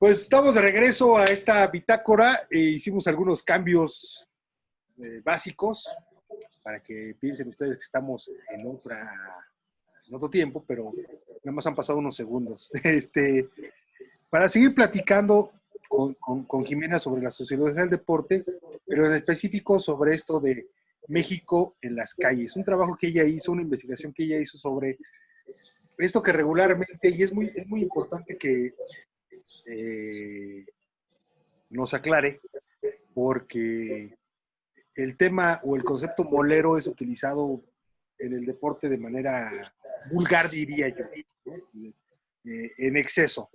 Pues estamos de regreso a esta bitácora. Hicimos algunos cambios básicos para que piensen ustedes que estamos en otro tiempo, pero nada más han pasado unos segundos. Para seguir platicando con Jimena sobre la sociología del deporte, pero en específico sobre esto de México en las calles. Un trabajo que ella hizo, una investigación que ella hizo sobre esto que regularmente, y es muy importante que nos aclare, porque el tema o el concepto molero es utilizado en el deporte de manera vulgar, diría yo, ¿no? En exceso.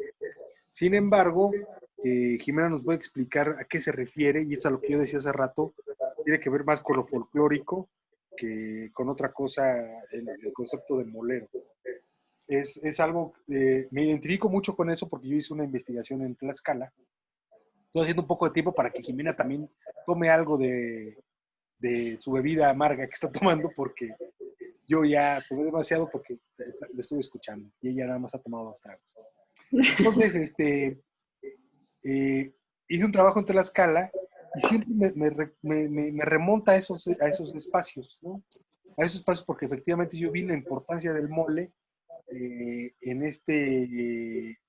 Sin embargo, Jimena nos va a explicar a qué se refiere, y es a lo que yo decía hace rato, tiene que ver más con lo folclórico que con otra cosa, el concepto de molero. Es algo, me identifico mucho con eso porque yo hice una investigación en Tlaxcala. Estoy haciendo un poco de tiempo para que Jimena también tome algo de su bebida amarga que está tomando, porque yo ya tomé demasiado porque lo estuve escuchando y ella nada más ha tomado 2 tragos. Entonces, hice un trabajo en Tlaxcala y siempre me remonta a esos espacios, ¿no? A esos espacios, porque efectivamente yo vi la importancia del mole en este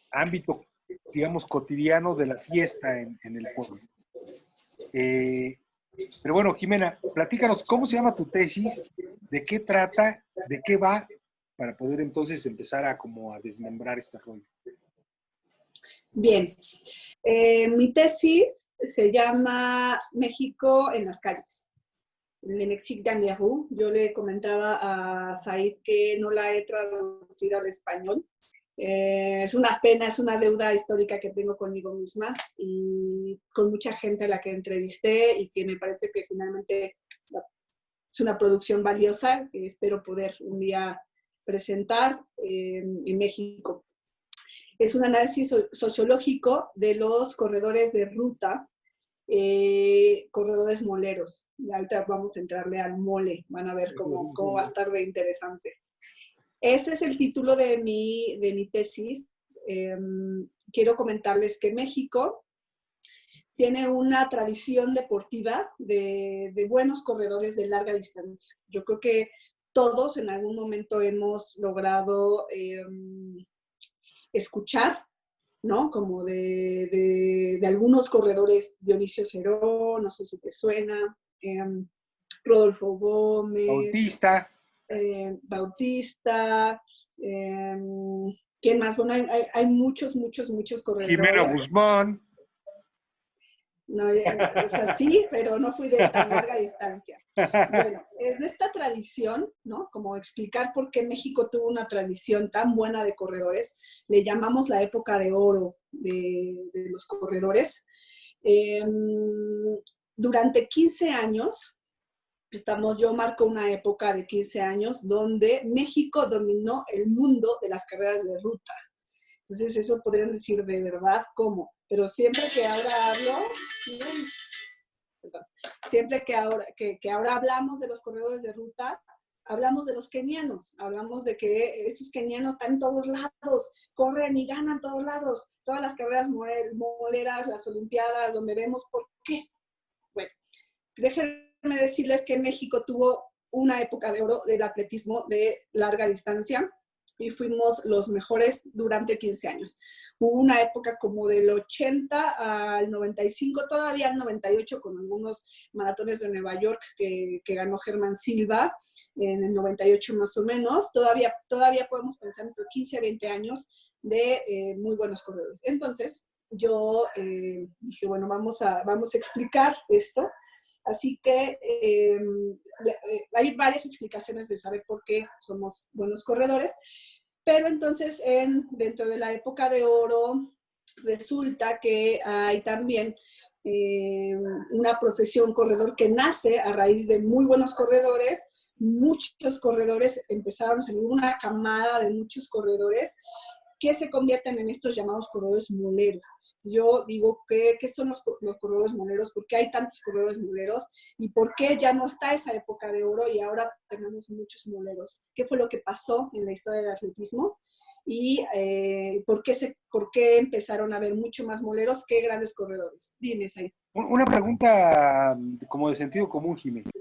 ámbito, digamos, cotidiano de la fiesta en el pueblo. Pero bueno, Jimena, platícanos, ¿cómo se llama tu tesis? ¿De qué trata? ¿De qué va? Para poder entonces empezar a desmembrar este rollo. Bien, mi tesis se llama México en las calles, Le Mexique dans les rues. Yo le comentaba a Said que no la he traducido al español. Es una pena, es una deuda histórica que tengo conmigo misma y con mucha gente a la que entrevisté, y que me parece que finalmente es una producción valiosa que espero poder un día presentar en México. Es un análisis sociológico de los corredores de ruta, corredores moleros. Y ahorita vamos a entrarle al mole, van a ver cómo va a estar de interesante. Este es el título de mi tesis. Quiero comentarles que México tiene una tradición deportiva de buenos corredores de larga distancia. Yo creo que todos en algún momento hemos logrado escuchar, ¿no? Como de algunos corredores, Dionisio Cerón, no sé si te suena, Rodolfo Gómez, Bautista, ¿quién más? Bueno, hay muchos corredores. Jimena Guzmán. No, o sea, sí, pero no fui de tan larga distancia. Bueno, de esta tradición, ¿no? Como explicar por qué México tuvo una tradición tan buena de corredores, le llamamos la época de oro de los corredores. Durante 15 años, yo marco una época de 15 años donde México dominó el mundo de las carreras de ruta. Entonces, eso podrían decir de verdad cómo. Pero siempre que ahora hablo, siempre que ahora hablamos de los corredores de ruta, hablamos de los kenianos, hablamos de que esos kenianos están en todos lados, corren y ganan todos lados, todas las carreras moleras, las olimpiadas, donde vemos por qué. Bueno, déjenme decirles que México tuvo una época de oro del atletismo de larga distancia, y fuimos los mejores durante 15 años. Hubo una época como del 80 al 95, todavía al 98, con algunos maratones de Nueva York que ganó Germán Silva en el 98 más o menos. Todavía podemos pensar entre 15 a 20 años de muy buenos corredores. Entonces, yo dije, bueno, vamos a explicar esto. Así que hay varias explicaciones de saber por qué somos buenos corredores, pero entonces dentro de la época de oro resulta que hay también una profesión corredor que nace a raíz de muy buenos corredores. Muchos corredores empezaron a salir, una camada de muchos corredores que se convierten en estos llamados corredores moleros. Yo digo, ¿qué son los corredores moleros? ¿Por qué hay tantos corredores moleros? ¿Y por qué ya no está esa época de oro y ahora tenemos muchos moleros? ¿Qué fue lo que pasó en la historia del atletismo? ¿Y por qué se por qué empezaron a haber mucho más moleros que grandes corredores. Dime, Said. Una pregunta como de sentido común, Jiménez.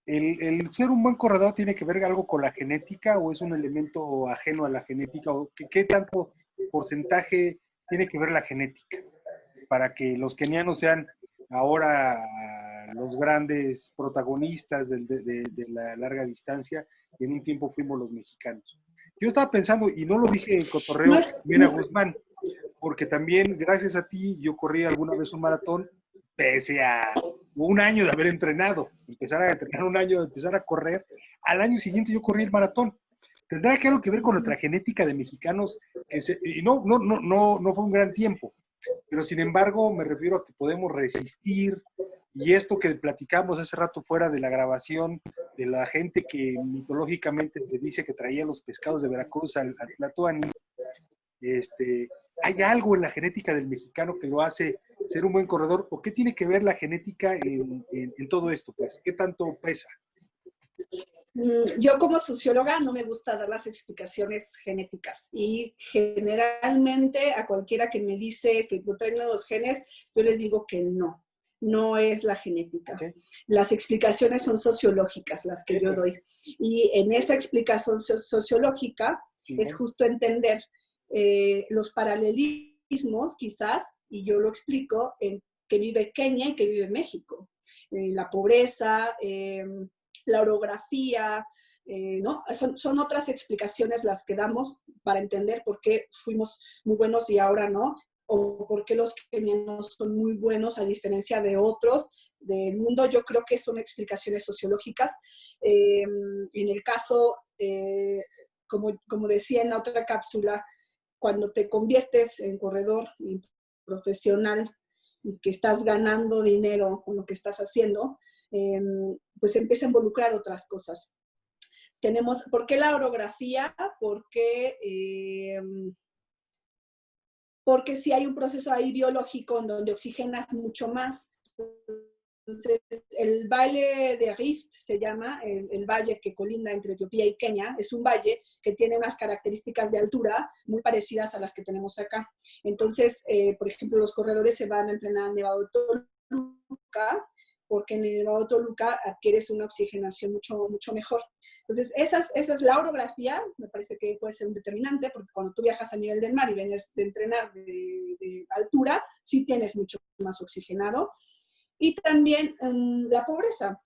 ¿El ser un buen corredor tiene que ver algo con la genética o es un elemento ajeno a la genética? ¿O qué tanto porcentaje tiene que ver la genética para que los kenianos sean ahora los grandes protagonistas de la larga distancia y en un tiempo fuimos los mexicanos? Yo estaba pensando, y no lo dije en No cotorreo, es, bien a Guzmán, porque también gracias a ti yo corrí alguna vez un maratón, pese a un año de haber entrenado, empezar a entrenar un año, de empezar a correr, al año siguiente yo corrí el maratón. ¿Tendrá que algo que ver con nuestra genética de mexicanos? Y no fue un gran tiempo, pero sin embargo me refiero a que podemos resistir, y esto que platicamos hace rato fuera de la grabación, de la gente que mitológicamente te dice que traía los pescados de Veracruz al Tlatoani, ¿hay algo en la genética del mexicano que lo hace ser un buen corredor? ¿O qué tiene que ver la genética en todo esto? Pues, ¿qué tanto pesa? Yo como socióloga no me gusta dar las explicaciones genéticas y generalmente a cualquiera que me dice que no traen los genes, yo les digo que no, no es la genética. Okay. Las explicaciones son sociológicas, las que yo doy. Y en esa explicación sociológica es justo entender los paralelismos quizás, y yo lo explico, en que vive Kenia y que vive México. La pobreza, la orografía, ¿no? Son otras explicaciones las que damos para entender por qué fuimos muy buenos y ahora no, o por qué los kenianos son muy buenos a diferencia de otros del mundo. Yo creo que son explicaciones sociológicas. En el caso, como decía en la otra cápsula, cuando te conviertes en corredor profesional y que estás ganando dinero con lo que estás haciendo, pues empieza a involucrar otras cosas. ¿Por qué la orografía? Porque si hay un proceso ahí biológico en donde oxigenas mucho más. Entonces, el valle de Rift se llama, el valle que colinda entre Etiopía y Kenia, es un valle que tiene unas características de altura muy parecidas a las que tenemos acá. Entonces, por ejemplo, los corredores se van a entrenar en Nevado de Toluca, porque en el Nevado de Toluca adquieres una oxigenación mucho mejor. Entonces, esa es la orografía, me parece que puede ser un determinante, porque cuando tú viajas a nivel del mar y vienes de entrenar de altura, sí tienes mucho más oxigenado. Y también la pobreza,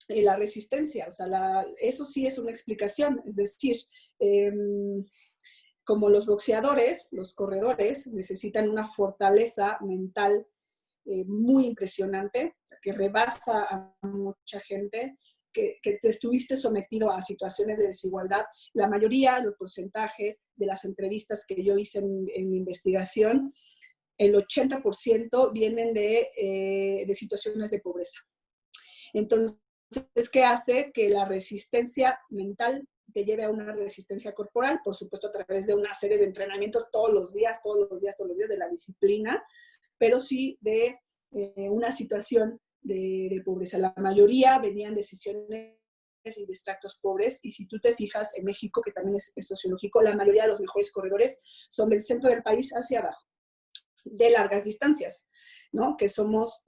la resistencia, o sea, eso sí es una explicación, es decir, como los boxeadores, los corredores necesitan una fortaleza mental muy impresionante, que rebasa a mucha gente, que te estuviste sometido a situaciones de desigualdad. La mayoría, el porcentaje de las entrevistas que yo hice en mi investigación, el 80% vienen de situaciones de pobreza. Entonces, ¿qué hace? Que la resistencia mental te lleve a una resistencia corporal, por supuesto a través de una serie de entrenamientos todos los días, de la disciplina, pero sí de una situación de pobreza. La mayoría venían de decisiones y de extractos pobres, y si tú te fijas en México, que también es sociológico, la mayoría de los mejores corredores son del centro del país hacia abajo, de largas distancias, ¿no? Que estamos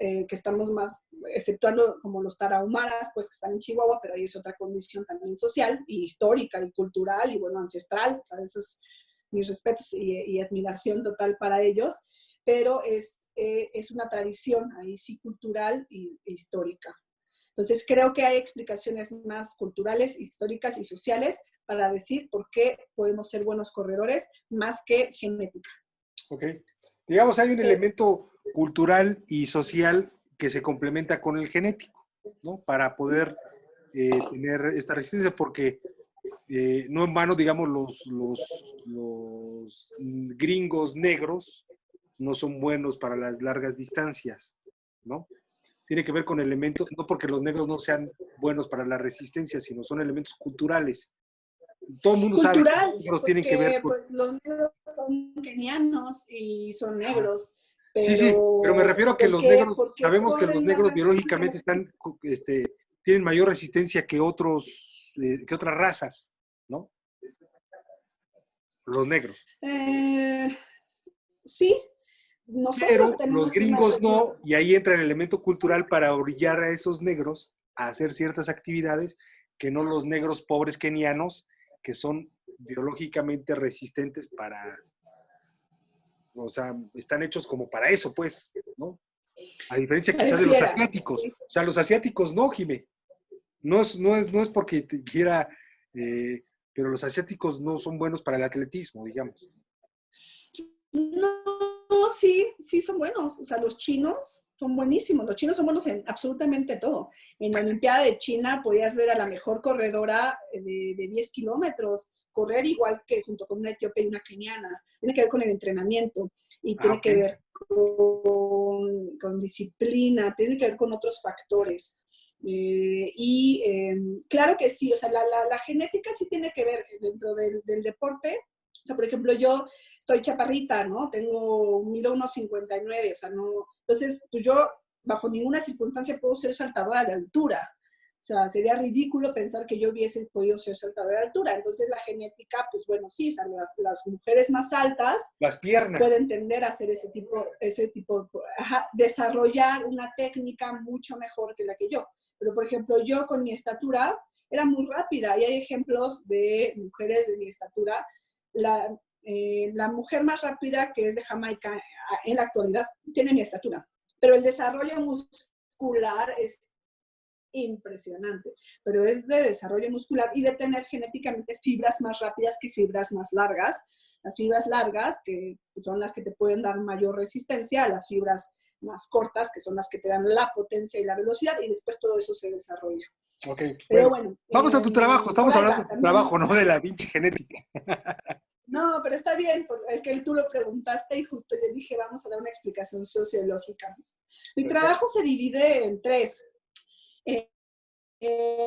más, exceptuando como los tarahumaras, pues que están en Chihuahua, pero ahí es otra condición también social y histórica y cultural y bueno, ancestral, ¿sabes? Esos, mis respetos y admiración total para ellos, pero es una tradición ahí sí cultural e histórica. Entonces creo que hay explicaciones más culturales, históricas y sociales para decir por qué podemos ser buenos corredores más que genética. Ok. Digamos, hay un elemento cultural y social que se complementa con el genético, ¿no? Para poder tener esta resistencia, porque no en vano, digamos, los gringos negros no son buenos para las largas distancias, ¿no? Tiene que ver con elementos, no porque los negros no sean buenos para la resistencia, sino son elementos culturales. Todo el mundo sabe que los negros tienen que ver pues, los negros son kenianos y son negros, pero me refiero a que los negros, sabemos que los negros biológicamente tienen mayor resistencia que otras razas, ¿no? Los negros. sí, nosotros Pero los tenemos una gringos cultura. no, y ahí entra el elemento cultural para orillar a esos negros a hacer ciertas actividades que no los negros pobres kenianos, que son biológicamente resistentes para, o sea, están hechos como para eso, pues, ¿no? A diferencia quizás de los Pareciera. asiáticos. Sí. O sea, los asiáticos no, Jimé. No es porque quiera, pero los asiáticos no son buenos para el atletismo, digamos. No, sí, sí son buenos. O sea, los chinos son buenísimos. Los chinos son buenos en absolutamente todo. En la Olimpiada de China podías ver a la mejor corredora de 10 kilómetros correr igual que junto con una etíope y una keniana. Tiene que ver con el entrenamiento y Ah, tiene ok. que ver con disciplina, tiene que ver con otros factores. Claro que sí, o sea, la genética sí tiene que ver dentro del deporte. O sea, por ejemplo, yo estoy chaparrita, ¿no? Mido unos 59, o sea, no. Entonces, pues yo bajo ninguna circunstancia puedo ser saltadora de altura. O sea, sería ridículo pensar que yo hubiese podido ser saltadora de altura. Entonces, la genética, pues bueno, sí, o sea, las mujeres más altas Las piernas. pueden tender a hacer desarrollar una técnica mucho mejor que la que yo. Pero, por ejemplo, yo con mi estatura era muy rápida y hay ejemplos de mujeres de mi estatura. La mujer más rápida que es de Jamaica en la actualidad tiene mi estatura, pero el desarrollo muscular es impresionante, pero es de desarrollo muscular y de tener genéticamente fibras más rápidas que fibras más largas. Las fibras largas, que son las que te pueden dar mayor resistencia, las fibras más cortas, que son las que te dan la potencia y la velocidad, y después todo eso se desarrolla. Ok, Pero bueno. bueno, Vamos a tu trabajo, por estamos ahí hablando va de tu también. trabajo, no de la pinche genética. No, pero está bien, es que tú lo preguntaste y justo yo dije, vamos a dar una explicación sociológica. Mi Perfecto. trabajo se divide en tres. Eh,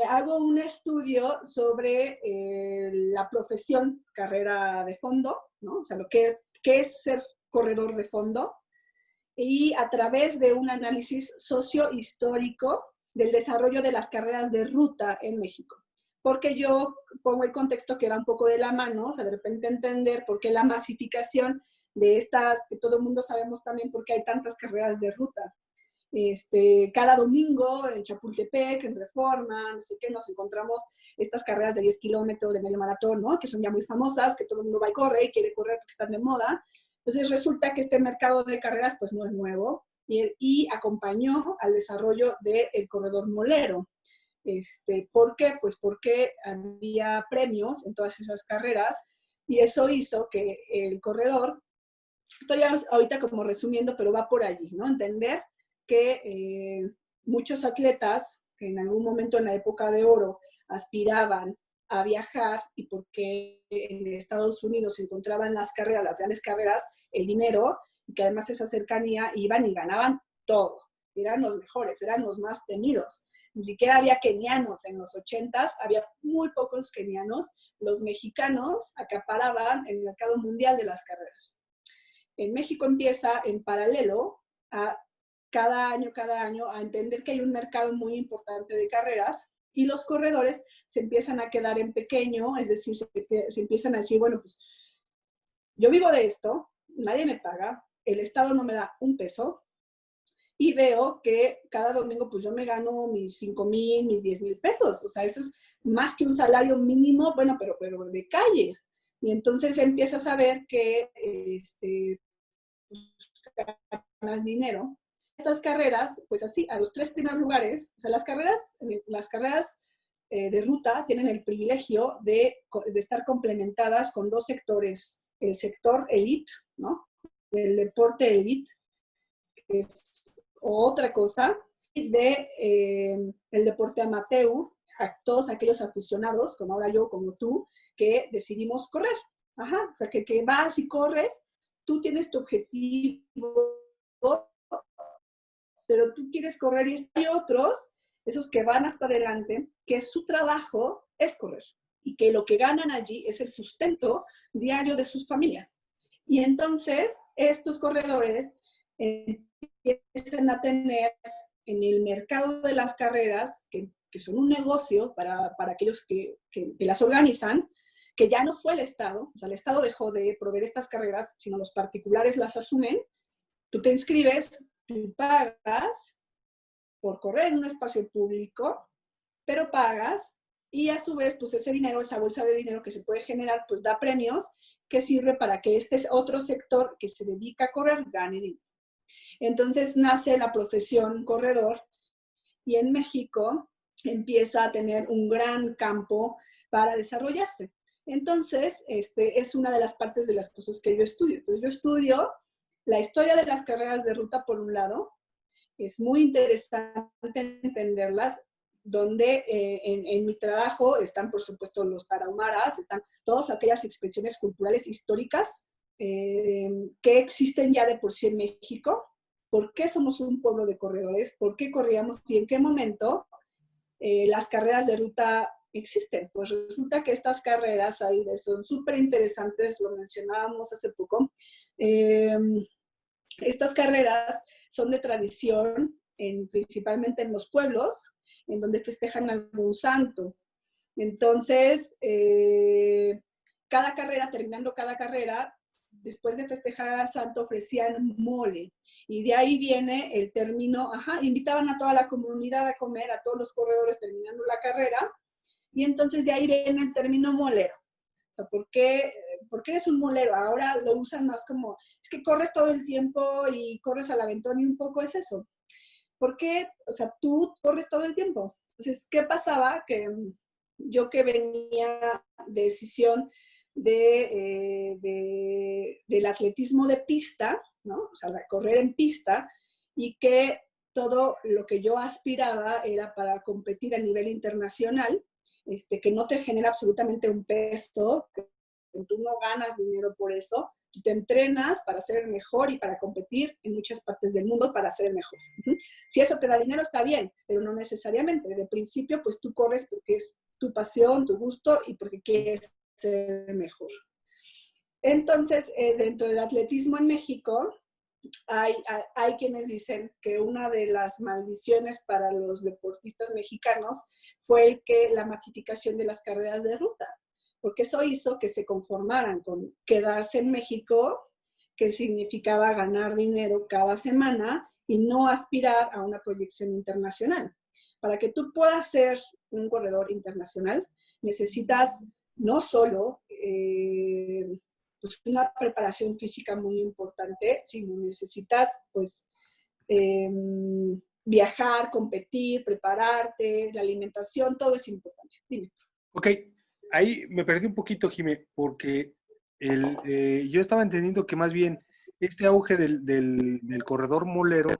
Hago un estudio sobre la profesión carrera de fondo, ¿no? O sea, qué es ser corredor de fondo, y a través de un análisis sociohistórico del desarrollo de las carreras de ruta en México. Porque yo pongo el contexto que va un poco de la mano, o sea, de repente entender por qué la masificación de estas, que todo el mundo sabemos también por qué hay tantas carreras de ruta. Cada domingo en Chapultepec, en Reforma, no sé qué, nos encontramos estas carreras de 10 kilómetros, de medio maratón, ¿no? Que son ya muy famosas, que todo el mundo va y corre y quiere correr porque están de moda. Entonces resulta que este mercado de carreras pues no es nuevo y acompañó al desarrollo del corredor molero. ¿Por qué? Pues porque había premios en todas esas carreras y eso hizo que el corredor, estoy ahorita como resumiendo, pero va por allí, ¿no? Entender que muchos atletas que en algún momento en la época de oro aspiraban a viajar y porque en Estados Unidos se encontraban las carreras, las grandes carreras, el dinero, y que además esa cercanía iban y ganaban todo. Eran los mejores, eran los más temidos. Ni siquiera había kenianos en los 80s, había muy pocos kenianos. Los mexicanos acaparaban el mercado mundial de las carreras. En México empieza en paralelo a cada año, a entender que hay un mercado muy importante de carreras y los corredores se empiezan a quedar en pequeño, es decir, se empiezan a decir, bueno, pues yo vivo de esto, nadie me paga, el Estado no me da un peso y veo que cada domingo pues yo me gano mis 5,000, mis 10,000 pesos, o sea, eso es más que un salario mínimo, bueno, pero de calle. Y entonces empiezas a ver que ganas dinero. Estas carreras, pues así, a los tres primeros lugares, o sea, las carreras de ruta tienen el privilegio de estar complementadas con dos sectores. El sector elite, ¿no? El deporte elite, que es otra cosa, y el deporte amateur, a todos aquellos aficionados, como ahora yo, como tú, que decidimos correr. Ajá, o sea, que vas y corres, tú tienes tu objetivo, pero tú quieres correr y hay otros, esos que van hasta adelante, que su trabajo es correr y que lo que ganan allí es el sustento diario de sus familias. Y entonces estos corredores empiezan a tener en el mercado de las carreras, que son un negocio para aquellos que las organizan, que ya no fue el Estado, o sea, el Estado dejó de proveer estas carreras, sino los particulares las asumen. Tú te inscribes, tú pagas por correr en un espacio público, pero pagas y a su vez, pues ese dinero, esa bolsa de dinero que se puede generar, pues da premios que sirve para que este otro sector que se dedica a correr gane dinero. Entonces nace la profesión corredor y en México empieza a tener un gran campo para desarrollarse. Entonces, es una de las partes de las cosas que yo estudio. Entonces, yo estudio la historia de las carreras de ruta por un lado. Es muy interesante entenderlas, donde en mi trabajo están, por supuesto, los tarahumaras, están todas aquellas expresiones culturales históricas que existen ya de por sí en México. ¿Por qué somos un pueblo de corredores? ¿Por qué corríamos? ¿Y en qué momento las carreras de ruta existen? Pues resulta que estas carreras ahí son súper interesantes, lo mencionábamos hace poco. Estas carreras son de tradición, principalmente en los pueblos, en donde festejan algún santo. Entonces, terminando cada carrera, después de festejar a santo, ofrecían mole. Y de ahí viene el término, invitaban a toda la comunidad a comer, a todos los corredores terminando la carrera, y entonces de ahí viene el término molero. O sea, ¿por qué eres un molero? Ahora lo usan más como, es que corres todo el tiempo y corres al aventón y un poco es eso. ¿Por qué? O sea, tú corres todo el tiempo. Entonces, ¿qué pasaba? Que yo que venía de decisión del atletismo de pista, ¿no? O sea, correr en pista, y que todo lo que yo aspiraba era para competir a nivel internacional, que no te genera absolutamente un peso, que tú no ganas dinero por eso, tú te entrenas para ser el mejor y para competir en muchas partes del mundo para ser el mejor. Si eso te da dinero, está bien, pero no necesariamente. De principio, pues tú corres porque es tu pasión, tu gusto y porque quieres ser el mejor. Entonces, dentro del atletismo en México, hay quienes dicen que una de las maldiciones para los deportistas mexicanos fue la masificación de las carreras de ruta, porque eso hizo que se conformaran con quedarse en México, que significaba ganar dinero cada semana y no aspirar a una proyección internacional. Para que tú puedas ser un corredor internacional, necesitas no solo pues una preparación física muy importante, sino necesitas pues viajar, competir, prepararte, la alimentación, todo es importante. Dime. Ok, ahí me perdí un poquito, Jimé, porque yo estaba entendiendo que más bien este auge del corredor molero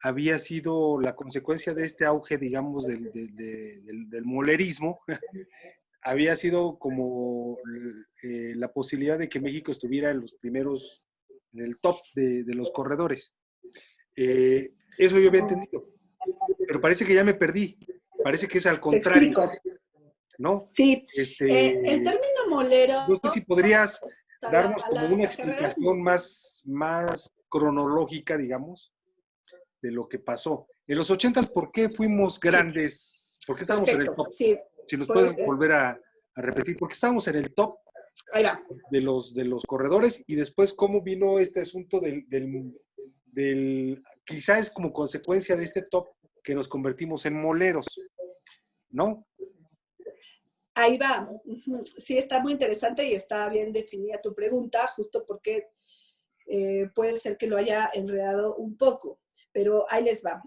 había sido la consecuencia de este auge, digamos, del molerismo, había sido como la posibilidad de que México estuviera en los primeros, en el top de los corredores. Eso yo había entendido, pero parece que ya me perdí, parece que es al Te contrario, explico. ¿no? Sí, el término molero, No sé si podrías o sea, darnos como una las carreras, explicación más cronológica, digamos, de lo que pasó. En los 80s, ¿por qué fuimos sí, grandes? ¿Por qué estábamos en el perfecto, top? sí, Si nos pues, puedes volver a repetir, ¿por qué estábamos en el top ahí va. de los corredores? Y después, ¿cómo vino este asunto quizá es como consecuencia de este top que nos convertimos en moleros, ¿no? Ahí va. Sí, está muy interesante y está bien definida tu pregunta, justo porque puede ser que lo haya enredado un poco, pero ahí les va.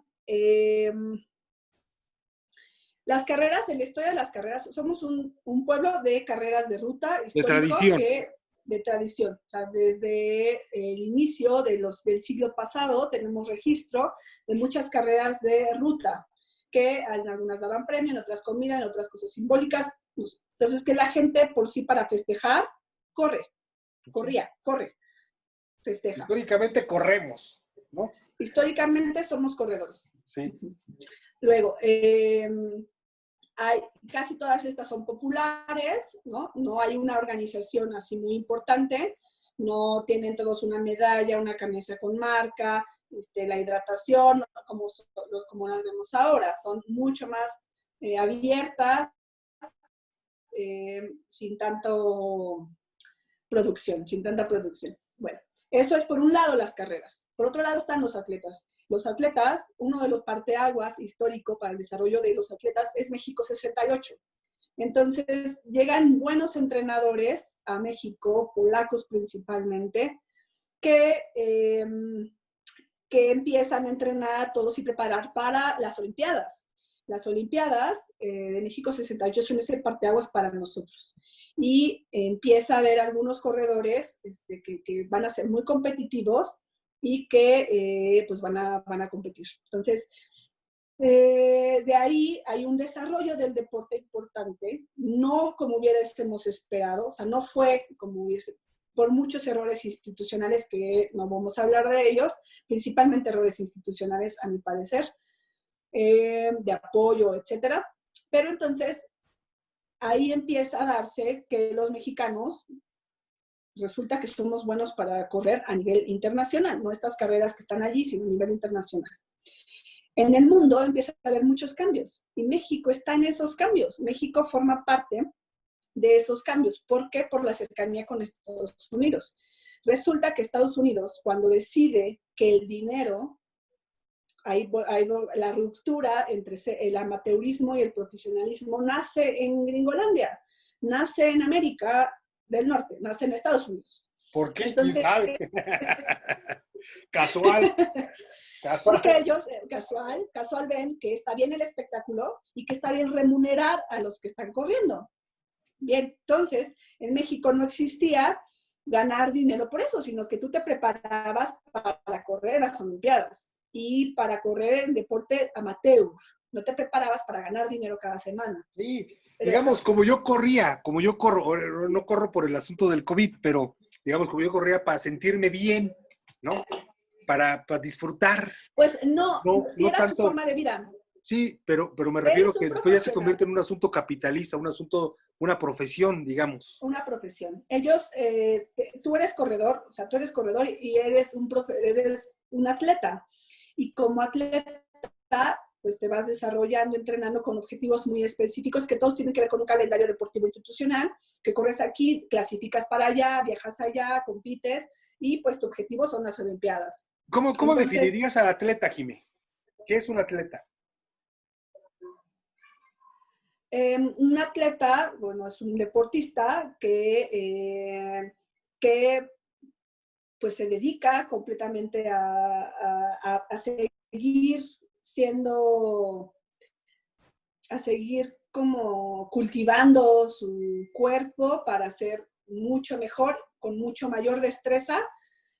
Las carreras, en la historia de las carreras, somos un pueblo de carreras de ruta De histórico tradición. de tradición. O sea, desde el inicio del siglo pasado tenemos registro de muchas carreras de ruta, que en algunas daban premio, en otras comida, en otras cosas simbólicas. Entonces, que la gente por sí para festejar, corre, festeja. Históricamente corremos, ¿no? Históricamente somos corredores. Sí. Luego, casi todas estas son populares, ¿no? No hay una organización así muy importante, no tienen todos una medalla, una camisa con marca, la hidratación, como las vemos ahora, son mucho más abiertas, sin tanto producción, sin tanta producción. Bueno, eso es por un lado las carreras. Por otro lado están los atletas. Los atletas, uno de los parteaguas histórico para el desarrollo de los atletas es México 68. Entonces, llegan buenos entrenadores a México, polacos principalmente, que empiezan a entrenar a todos y preparar para las Olimpiadas. Las Olimpiadas de México 68 son ese parteaguas para nosotros. Y empieza a haber algunos corredores que van a ser muy competitivos y que pues van a competir. Entonces, de ahí hay un desarrollo del deporte importante, no como hubiésemos esperado, o sea, no fue como hubiese, por muchos errores institucionales que no vamos a hablar de ellos, principalmente errores institucionales a mi parecer, de apoyo, etcétera. Pero entonces ahí empieza a darse que los mexicanos resulta que somos buenos para correr a nivel internacional, no estas carreras que están allí, sino a nivel internacional. En el mundo empieza a haber muchos cambios y México está en esos cambios. México forma parte de esos cambios. ¿Por qué? Por la cercanía con Estados Unidos. Resulta que Estados Unidos, cuando decide que el dinero, hay la ruptura entre el amateurismo y el profesionalismo, nace en Gringolandia, nace en América del Norte, nace en Estados Unidos. ¿Por qué? Entonces, ¿quién sabe? Casual. Porque ellos, casual ven que está bien el espectáculo y que está bien remunerar a los que están corriendo. Bien, entonces, en México no existía ganar dinero por eso, sino que tú te preparabas para correr las Olimpiadas y para correr en deporte amateur. No te preparabas para ganar dinero cada semana. Sí, digamos, como yo corro, no corro por el asunto del COVID, pero digamos, como yo corría para sentirme bien, ¿no? Para disfrutar. Pues no era tanto su forma de vida. Sí, pero me refiero que después ya se convierte en un asunto capitalista, una profesión, digamos. Una profesión. Ellos, tú eres corredor, o sea, tú eres corredor y eres un atleta. Y como atleta, pues te vas desarrollando, entrenando con objetivos muy específicos que todos tienen que ver con un calendario deportivo institucional, que corres aquí, clasificas para allá, viajas allá, compites y pues tu objetivo son las Olimpiadas. ¿Cómo entonces, definirías al atleta, Jimé? ¿Qué es un atleta? Un atleta, bueno, es un deportista que pues se dedica completamente a seguir como cultivando su cuerpo para ser mucho mejor, con mucho mayor destreza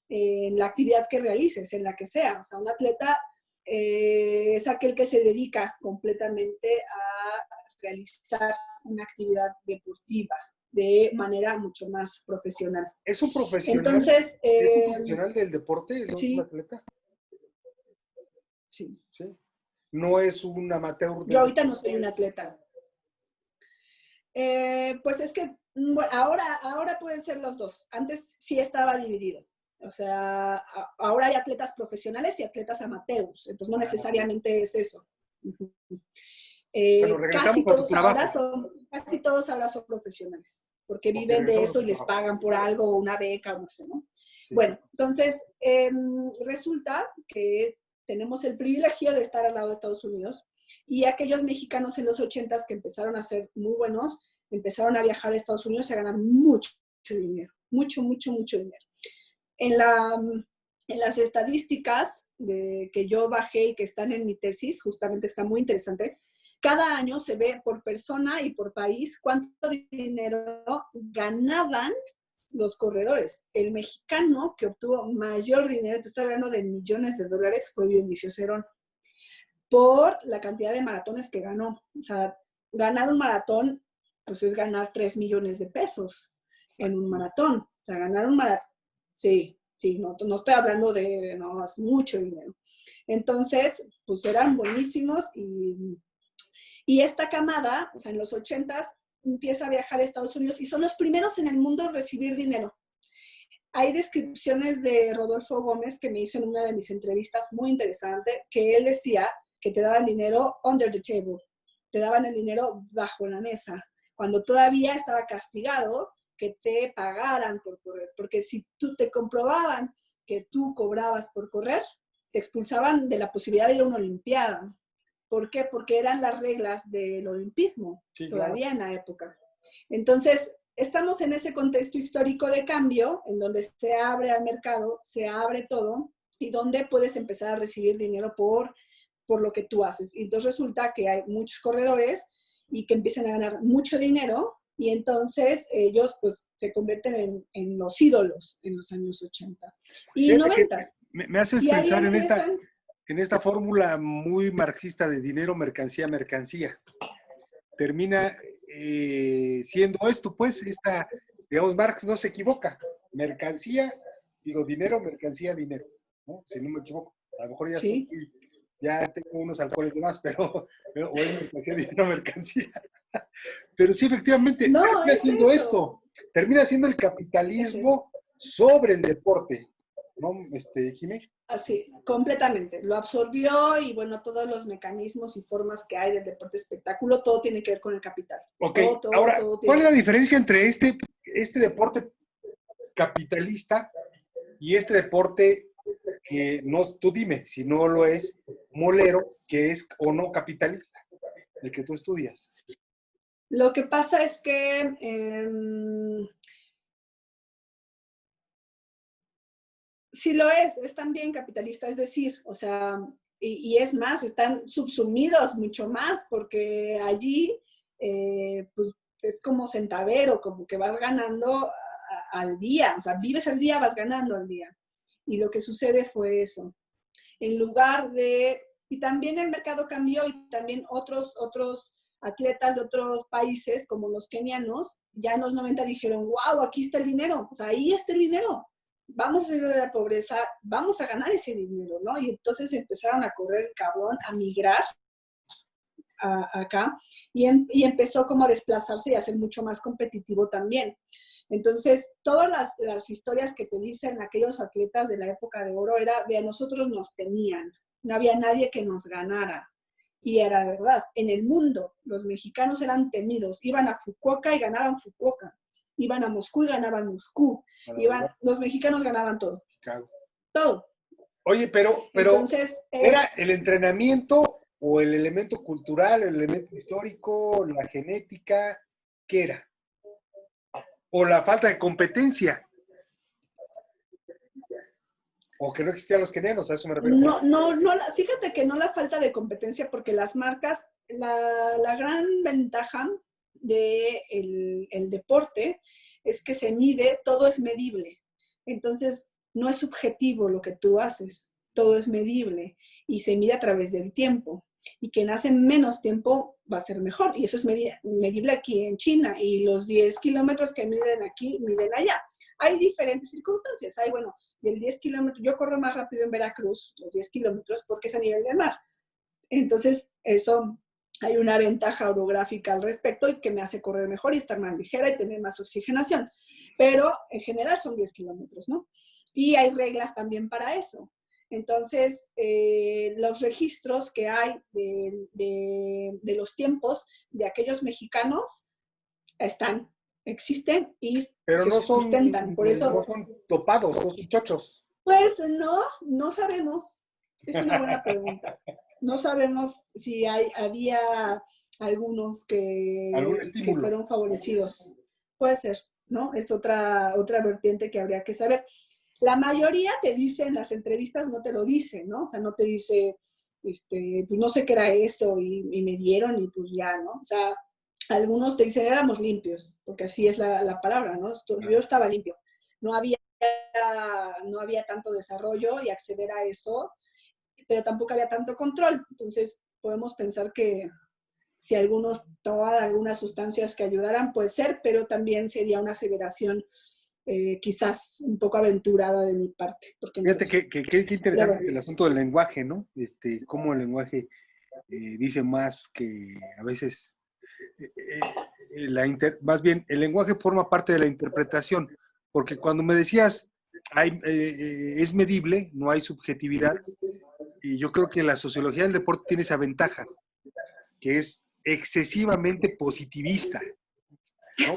en la actividad que realices, en la que sea. O sea, un atleta es aquel que se dedica completamente a realizar una actividad deportiva de manera mucho más profesional. ¿Es un profesional? Entonces, ¿es un profesional del deporte? ¿No sí. es un atleta? Sí. Sí. ¿No es un amateur? Yo ahorita no soy un atleta. Pues es que bueno, ahora pueden ser los dos. Antes sí estaba dividido. O sea, ahora hay atletas profesionales y atletas amateurs. Entonces no necesariamente es eso. Bueno, casi todos ahora son profesionales, porque viven de eso y les pagan por algo, una beca, no sé, ¿no? Sí. Bueno, entonces resulta que tenemos el privilegio de estar al lado de Estados Unidos y aquellos mexicanos en los 80s que empezaron a ser muy buenos, empezaron a viajar a Estados Unidos y a ganar mucho dinero, mucho dinero. En las estadísticas que yo bajé y que están en mi tesis, justamente está muy interesante, cada año se ve por persona y por país cuánto dinero ganaban los corredores. El mexicano que obtuvo mayor dinero, te estoy hablando de millones de dólares, fue Dionisio Cerón, por la cantidad de maratones que ganó. O sea, ganar un maratón, pues es ganar 3 millones de pesos en un maratón. O sea, ganar un maratón, sí, no estoy hablando de, no, es mucho dinero. Entonces, pues eran buenísimos y esta camada, o sea, en los 80s, empieza a viajar a Estados Unidos y son los primeros en el mundo en recibir dinero. Hay descripciones de Rodolfo Gómez que me hizo en una de mis entrevistas muy interesante, que él decía que te daban dinero under the table, te daban el dinero bajo la mesa, cuando todavía estaba castigado que te pagaran por correr, porque si tú te comprobaban que tú cobrabas por correr, te expulsaban de la posibilidad de ir a una olimpiada. ¿Por qué? Porque eran las reglas del olimpismo, Sí, todavía claro. en la época. Entonces, estamos en ese contexto histórico de cambio, en donde se abre al mercado, se abre todo, y donde puedes empezar a recibir dinero por lo que tú haces. Y entonces resulta que hay muchos corredores y que empiezan a ganar mucho dinero, y entonces ellos pues se convierten en los ídolos en los años 80 y Fíjate que 90. me haces Y ahí pensar empiezan, en esta fórmula muy marxista de dinero, mercancía, mercancía. Termina siendo esto, pues, digamos, Marx no se equivoca. Mercancía, digo, dinero, mercancía, dinero, ¿no? Si no me equivoco. A lo mejor sí, ya tengo unos alcoholes de más, o es mercancía, dinero, mercancía. Pero sí, efectivamente, no, termina es siendo eso. esto. Termina siendo el Es eso. capitalismo sobre el deporte, ¿no, Jimé? Así, completamente. Lo absorbió y bueno, todos los mecanismos y formas que hay del deporte espectáculo, todo tiene que ver con el capital. Ok, ahora, Todo ¿cuál tiene es que la ver. diferencia entre este deporte capitalista y este deporte que no, tú dime, si no lo es, molero, que es o no capitalista, el que tú estudias? Lo que pasa es que sí lo es también capitalista, es decir, o sea, y es más, están subsumidos mucho más, porque allí, pues, es como centavero, como que vas ganando al día, o sea, vives al día, vas ganando al día. Y lo que sucede fue eso. En lugar de, y también el mercado cambió y también otros atletas de otros países, como los kenianos, ya en los 90 dijeron, wow, aquí está el dinero, o sea, ahí está el dinero, vamos a salir de la pobreza, vamos a ganar ese dinero, ¿no? Y entonces empezaron a correr cabrón, a migrar acá y empezó como a desplazarse y a ser mucho más competitivo también. Entonces, todas las historias que te dicen aquellos atletas de la época de oro era de a nosotros nos tenían, no había nadie que nos ganara. Y era verdad, en el mundo los mexicanos eran temidos, iban a Fukuoka y ganaban Fukuoka, iban a Moscú y ganaban Moscú, los mexicanos ganaban todo, Chicago. todo. Oye, pero Entonces, ¿era el entrenamiento o el elemento cultural, el elemento histórico, la genética? ¿Qué era? ¿O la falta de competencia? ¿O que no existían los kenianos? A eso me refiero. fíjate que no la falta de competencia, porque las marcas, la gran ventaja del el deporte es que se mide, todo es medible. Entonces, no es subjetivo lo que tú haces, todo es medible y se mide a través del tiempo. Y quien hace menos tiempo va a ser mejor. Y eso es medible aquí en China. Y los 10 kilómetros que miden aquí, miden allá. Hay diferentes circunstancias. Hay, bueno, del 10 kilómetros, yo corro más rápido en Veracruz, los 10 kilómetros, porque es a nivel del mar. Entonces, eso, hay una ventaja orográfica al respecto y que me hace correr mejor y estar más ligera y tener más oxigenación. Pero en general son 10 kilómetros, ¿no? Y hay reglas también para eso. Entonces, los registros que hay de los tiempos de aquellos mexicanos existen y Pero se sustentan. Por eso, no son topados, no son chochos. pues no sabemos. Es una buena pregunta. No sabemos si había algunos Algún que estímulo. fueron favorecidos. Puede ser, ¿no? Es otra vertiente que habría que saber. La mayoría te dice en las entrevistas, no te lo dice, ¿no? O sea, no te dice, pues no sé qué era eso y me dieron y pues ya, ¿no? O sea, algunos te dicen, éramos limpios, porque así es la palabra, ¿no? Yo estaba limpio. No había, no había tanto desarrollo y acceder a eso, pero tampoco había tanto control. Entonces, podemos pensar que si algunos tomaban algunas sustancias que ayudaran, puede ser, pero también sería una aseveración quizás un poco aventurada de mi parte, porque no lo Fíjate sé. que interesante es el asunto del lenguaje, ¿no? Cómo el lenguaje dice más que a veces, más bien, el lenguaje forma parte de la interpretación, porque cuando me decías, es medible, no hay subjetividad, y yo creo que la sociología del deporte tiene esa ventaja, que es excesivamente positivista. ¿no?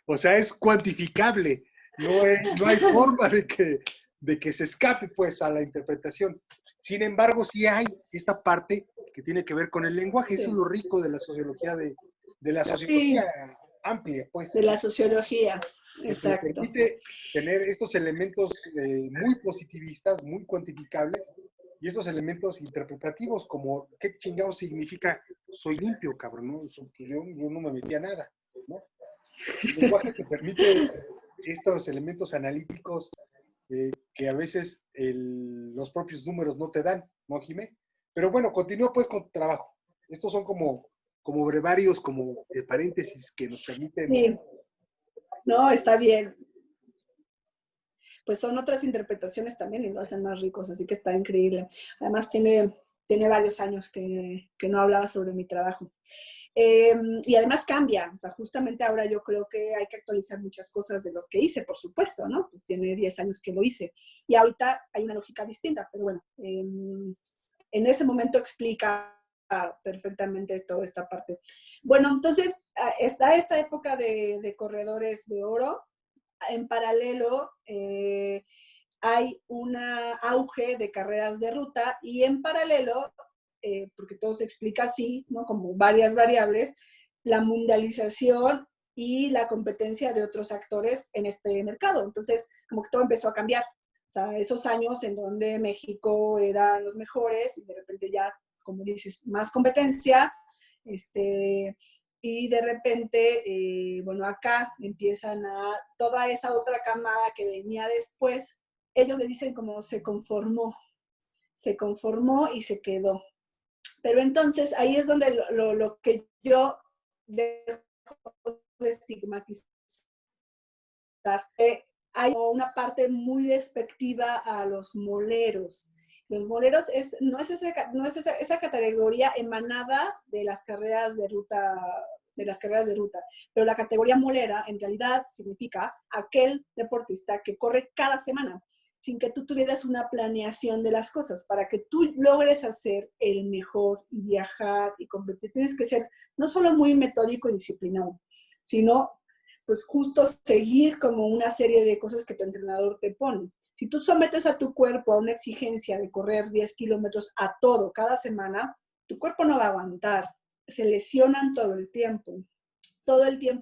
O sea, es cuantificable. No hay forma de que se escape, pues, a la interpretación. Sin embargo, sí hay esta parte que tiene que ver con el lenguaje. Eso es Sí. lo rico de la sociología, de la Sí, sociología amplia, pues, de ¿no? la sociología, Que te exacto. permite tener estos elementos muy positivistas, muy cuantificables, y estos elementos interpretativos, como qué chingados significa soy limpio, cabrón, ¿no? Yo no me metía nada, ¿no? El lenguaje te permite estos elementos analíticos que a veces los propios números no te dan, ¿no, Jimé? Pero bueno, continúa pues con tu trabajo. Estos son como brevarios, como paréntesis que nos permiten. Sí, no, está bien. Pues son otras interpretaciones también y lo hacen más ricos, así que está increíble. Además, tiene varios años que no hablaba sobre mi trabajo. Y además cambia, o sea, justamente ahora yo creo que hay que actualizar muchas cosas de los que hice, por supuesto, ¿no? Pues tiene 10 años que lo hice. Y ahorita hay una lógica distinta, pero bueno, en ese momento explica perfectamente toda esta parte. Bueno, entonces está esta época de corredores de oro. En paralelo, hay un auge de carreras de ruta y en paralelo, porque todo se explica así, ¿no? Como varias variables, la mundialización y la competencia de otros actores en este mercado. Entonces, como que todo empezó a cambiar. O sea, esos años en donde México eran los mejores y de repente ya, como dices, más competencia, y de repente, bueno, acá empiezan toda esa otra camada que venía después, ellos le dicen como se conformó y se quedó. Pero entonces ahí es donde lo que yo dejo de estigmatizar. Hay una parte muy despectiva a los moleros. Los moleros no es esa categoría emanada de las carreras de ruta, pero la categoría molera en realidad significa aquel deportista que corre cada semana sin que tú tuvieras una planeación de las cosas. Para que tú logres hacer el mejor y viajar y competir, tienes que ser no solo muy metódico y disciplinado, sino pues justo seguir como una serie de cosas que tu entrenador te pone. Si tú sometes a tu cuerpo a una exigencia de correr 10 kilómetros a todo cada semana, tu cuerpo no va a aguantar. Se lesionan todo el tiempo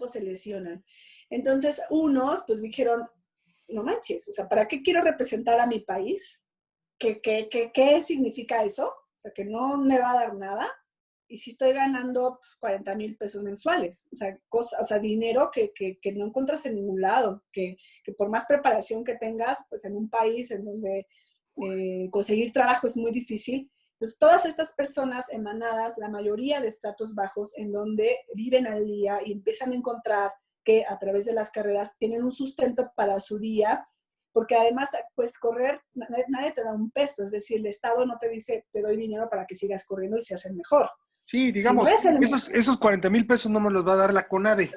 se lesionan. Entonces, unos pues dijeron, no manches, o sea, ¿para qué quiero representar a mi país? ¿Qué significa eso? O sea, que no me va a dar nada. Y si estoy ganando 40,000 pesos mensuales, o sea dinero que no encuentras en ningún lado, que por más preparación que tengas, pues en un país en donde conseguir trabajo es muy difícil. Entonces, todas estas personas emanadas, la mayoría de estratos bajos, en donde viven al día y empiezan a encontrar que a través de las carreras tienen un sustento para su día, porque además, pues correr, nadie te da un peso, es decir, el Estado no te dice, te doy dinero para que sigas corriendo y seas el mejor. Sí, Si no digamos, es el mejor, esos 40,000 pesos no me los va a dar la CONADE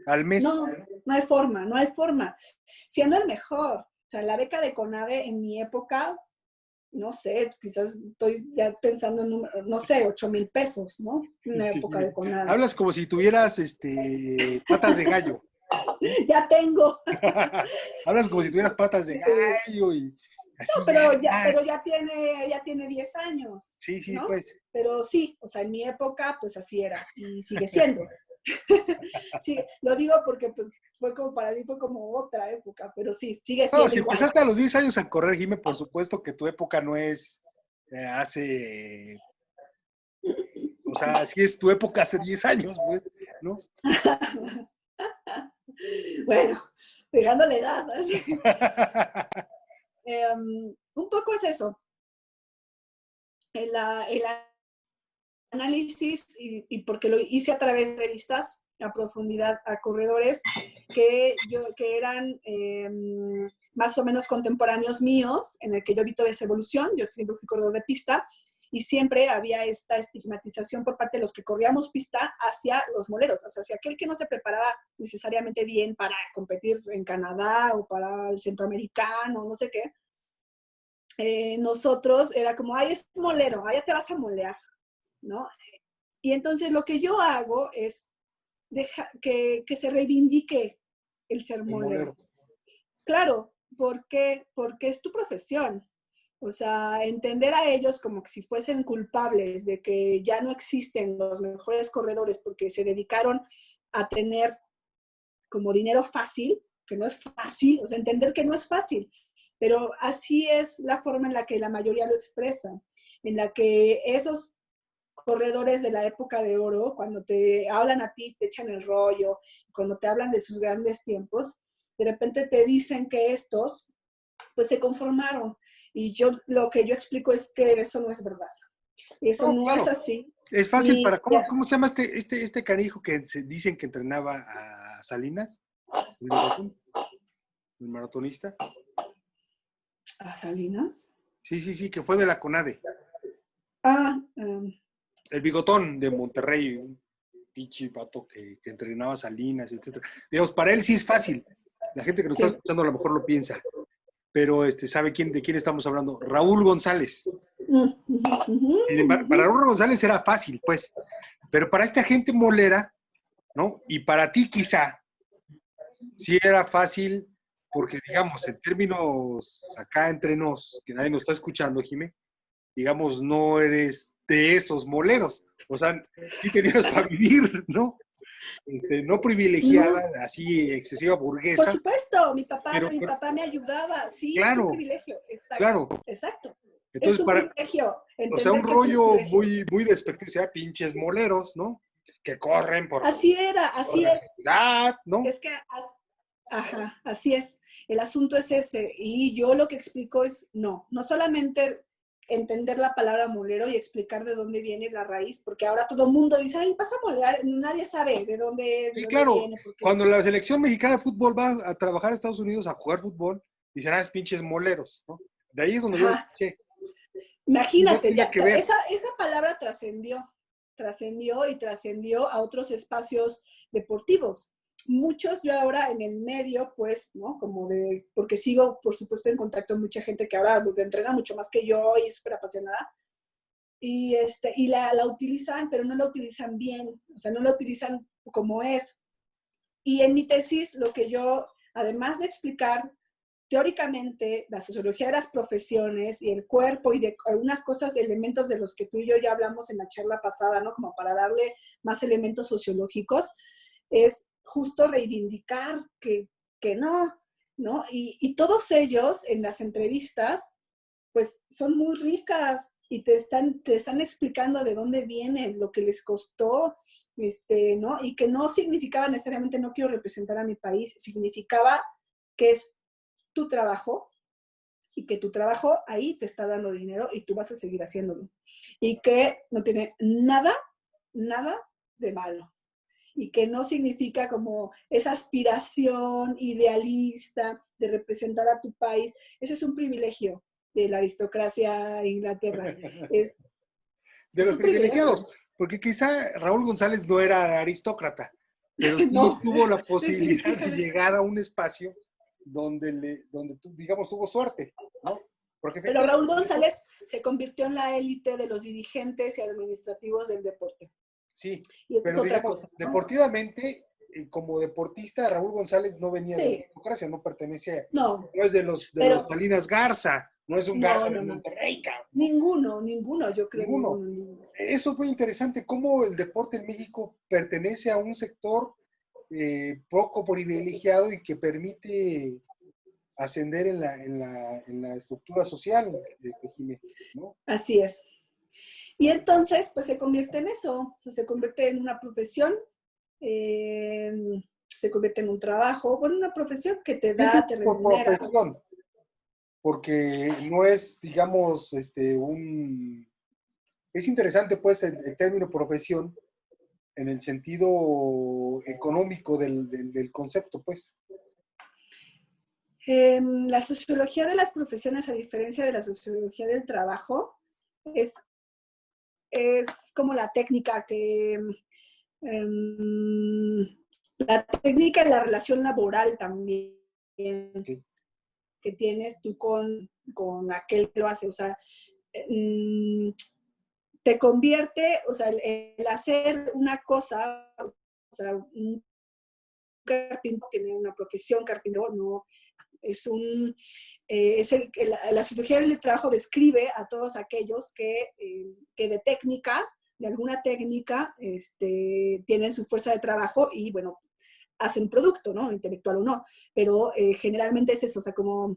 al mes. no, no hay forma, no hay forma. Siendo el mejor, o sea, la beca de CONADE en mi época, no sé, quizás estoy ya pensando en, no sé, 8,000 pesos, ¿no? Una época de CONADE. Hablas como si tuvieras patas de gallo, ¿no? Ya tengo. Hablas como si tuvieras patas de gallo y así No, ya. pero ya tiene 10 años, Sí, sí, ¿no? pues. Pero sí, o sea, en mi época, pues así era y sigue siendo. Sí, lo digo porque pues para mí fue como otra época, pero sí, sigue No, siendo si igual. empezaste a los 10 años a correr, Jimé, por supuesto que tu época no es o sea, si es tu época hace 10 años, pues, ¿no? Bueno, pegando la edad, así. Un poco es eso. El análisis, y porque lo hice a través de revistas a profundidad a corredores que eran más o menos contemporáneos míos, en el que yo vi toda esa evolución. Yo siempre fui corredor de pista y siempre había esta estigmatización por parte de los que corríamos pista hacia los moleros, o sea, hacia aquel que no se preparaba necesariamente bien para competir en Canadá o para el centroamericano, no sé qué. Nosotros era como, ay, es molero, ay, ya te vas a molear, ¿no? Y entonces lo que yo hago es que se reivindique el ser El molero. molero. Claro, porque es tu profesión. O sea, entender a ellos como que si fuesen culpables de que ya no existen los mejores corredores porque se dedicaron a tener como dinero fácil, que no es fácil, o sea, entender que no es fácil, pero así es la forma en la que la mayoría lo expresa, en la que esos corredores de la época de oro, cuando te hablan a ti, te echan el rollo, cuando te hablan de sus grandes tiempos, de repente te dicen que estos pues se conformaron. Y yo lo que yo explico es que eso no es verdad. Eso No, no es claro. así. Es fácil Ni para, ¿cómo se llama este canijo que dicen que entrenaba a Salinas? El bigotón, el maratonista. a Salinas. Sí, sí, sí, que fue de la CONADE. Ah, El bigotón de Monterrey, un pinche vato que entrenaba a Salinas, etcétera. Digamos, para él sí es fácil. La gente que nos está sí. escuchando a lo mejor lo piensa, pero sabe de quién estamos hablando. Raúl González. Para Raúl González era fácil, pues. Pero para esta gente molera, ¿no? Y para ti quizá, sí era fácil, porque digamos, en términos acá entre nos, que nadie nos está escuchando, Jimé, digamos, no eres de esos moleros. O sea, sí tenías para vivir, ¿no? No No, privilegiada, así excesiva por burguesa, supuesto, pero, mi papá me ayudaba. Sí, es un claro, privilegio. Exacto, claro. exacto. Es Entonces, un privilegio. o sea, un Entender que es un rollo privilegio. muy despectivo, o sea, pinches moleros, ¿no? Que corren Así era, por así es. necesidad, ¿no? Es que, ajá, así es. El asunto es ese. Y yo lo que explico es, no solamente entender la palabra molero y explicar de dónde viene la raíz, porque ahora todo el mundo dice, ay, pasa a moler, nadie sabe de dónde es, de Sí, dónde claro, viene, porque, cuando la selección mexicana de fútbol va a trabajar a Estados Unidos a jugar fútbol, dicen, es pinches moleros, ¿no? De ahí es donde yo lo ajá, escuché. Y no imagínate, tiene ya, que ver. esa palabra trascendió y trascendió a otros espacios deportivos. Muchos yo ahora en el medio, pues, ¿no? Como de, porque sigo, por supuesto, en contacto con mucha gente que ahora pues, entrena mucho más que yo y es súper apasionada. Y la utilizan, pero no la utilizan bien, o sea, no la utilizan como es. Y en mi tesis, lo que yo, además de explicar teóricamente la sociología de las profesiones y el cuerpo y de algunas cosas, elementos de los que tú y yo ya hablamos en la charla pasada, ¿no? Como para darle más elementos sociológicos, es justo reivindicar que no, ¿no? Y todos ellos en las entrevistas, pues son muy ricas y te están explicando de dónde vienen, lo que les costó, ¿no? Y que no significaba necesariamente no quiero representar a mi país, significaba que es tu trabajo y que tu trabajo ahí te está dando dinero y tú vas a seguir haciéndolo. Y que no tiene nada de malo. Y que no significa como esa aspiración idealista de representar a tu país. Ese es un privilegio de la aristocracia de Inglaterra. Es, De es los un privilegiados, privilegio. porque quizá Raúl González no era aristócrata, pero sí No, tuvo la posibilidad de definitivamente. llegar a un espacio donde digamos, tuvo suerte, ¿no? Porque Pero Raúl efectivamente, González se convirtió en la élite de los dirigentes y administrativos del deporte. sí, Y eso es pero otra digamos, cosa, ¿no? deportivamente, como deportista, Raúl González no venía de la Sí, aristocracia, no pertenece, no, no es de los pero Salinas Garza, no es un Garza de no. Monterrey, cabrón, ¿no? Ninguno, yo creo Ninguno. ninguno. Eso es muy interesante, cómo el deporte en México pertenece a un sector poco privilegiado y que permite ascender en la estructura social de Jiménez, ¿no? Así es. Y entonces, pues se convierte en eso, o sea, se convierte en una profesión, eh, se convierte en un trabajo, bueno, una profesión que te Yo digo da, te por remunera. profesión, porque no es, digamos, es interesante pues el término profesión en el sentido económico del concepto, pues. La sociología de las profesiones, a diferencia de la sociología del trabajo, es, es como la técnica la técnica de la relación laboral también Okay. que tienes tú con aquel que lo hace. O sea, te convierte, o sea, el hacer una cosa, O sea, un carpintero tiene una profesión, carpintero no es un, la sociología del trabajo describe a todos aquellos que de técnica, de alguna técnica, tienen su fuerza de trabajo y, bueno, hacen producto, ¿no? Intelectual o no, pero generalmente es eso, o sea, como,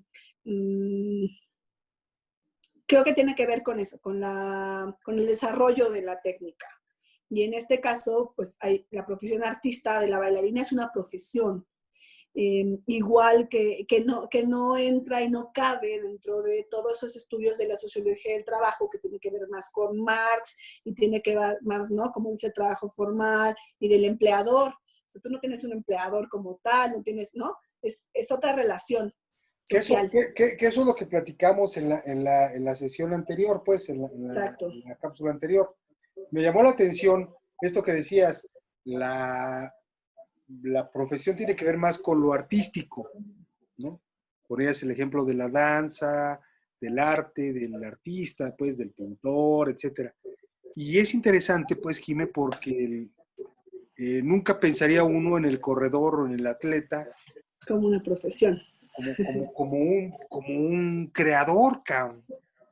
creo que tiene que ver con eso, con el desarrollo de la técnica. Y en este caso, pues la profesión artista de la bailarina es una profesión, igual que no entra y no cabe dentro de todos esos estudios de la sociología del trabajo, que tiene que ver más con Marx y tiene que ver más, ¿no? Como dice, trabajo formal y del empleador. O sea, tú no tienes un empleador como tal, no tienes, ¿no? Es otra relación social. Que eso es lo que platicamos en la sesión anterior, pues, Exacto. en la cápsula anterior. Me llamó la atención esto que decías, la profesión tiene que ver más con lo artístico, ¿no? Ponías el ejemplo de la danza, del arte, del artista, pues, del pintor, etcétera. Y es interesante, pues, Jimé, porque nunca pensaría uno en el corredor o en el atleta Como una profesión. como un creador, cabrón,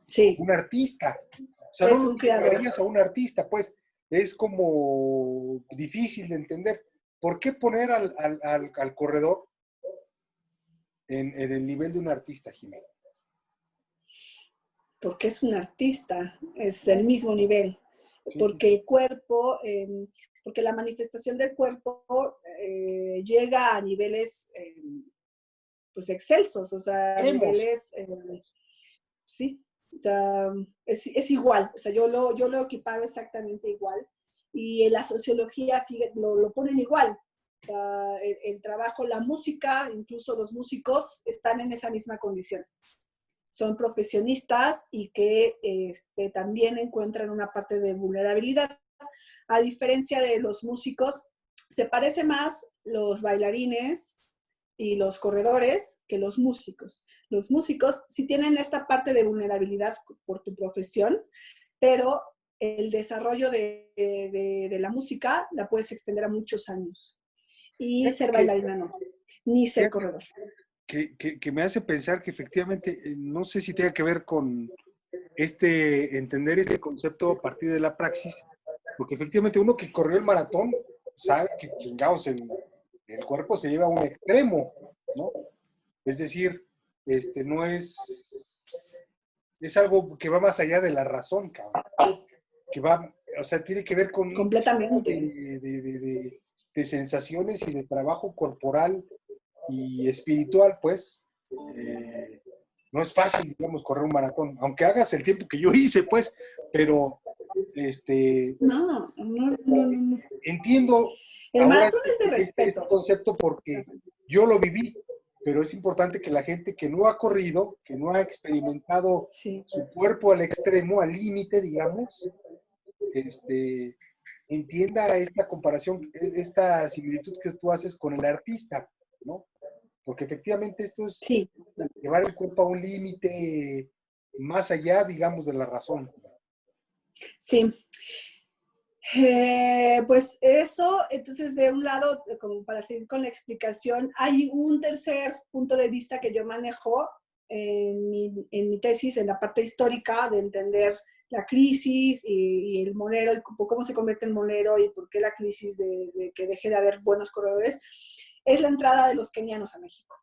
Sí. un artista. O sea, Es no lo un creador. crearías a un artista, pues, es como difícil de entender. ¿Por qué poner al corredor en el nivel de un artista, Jiménez? Porque es un artista, es el mismo nivel. Sí, sí. Porque el cuerpo, porque la manifestación del cuerpo llega a niveles pues excelsos, o sea, a Queremos. niveles, sí, o sea, es igual, o sea, yo lo equiparo exactamente igual. Y en la sociología, fíjate, lo ponen igual. O sea, el trabajo, la música, incluso los músicos están en esa misma condición. Son profesionistas y que también encuentran una parte de vulnerabilidad. A diferencia de los músicos, se parece más los bailarines y los corredores que los músicos. Los músicos sí tienen esta parte de vulnerabilidad por tu profesión, pero el desarrollo de la música la puedes extender a muchos años. Y Fíjate ser bailarina no, ni ser fíjate corredor. que me hace pensar que efectivamente, no sé si tenga que ver con entender este concepto a partir de la praxis, porque efectivamente uno que corrió el maratón sabe que chingados, el cuerpo se lleva a un extremo, ¿no? Es decir, no es algo que va más allá de la razón, cabrón. Que va, o sea, tiene que ver con un tipo Completamente. de sensaciones y de trabajo corporal y espiritual, pues, no es fácil, digamos, correr un maratón, aunque hagas el tiempo que yo hice, pues, pero, No, no, no, no. entiendo El ahora maratón es de este respeto. concepto porque yo lo viví, pero es importante que la gente que no ha corrido, que no ha experimentado Sí. su cuerpo al extremo, al límite, digamos, entienda esta comparación, esta similitud que tú haces con el artista, ¿no? Porque efectivamente esto es Sí. llevar el cuerpo a un límite más allá, digamos, de la razón. Sí. Pues eso, entonces de un lado, como para seguir con la explicación, hay un tercer punto de vista que yo manejo en mi tesis, en la parte histórica de entender la crisis y el molero, y cómo se convierte en molero y por qué la crisis de que deje de haber buenos corredores, es la entrada de los kenianos a México.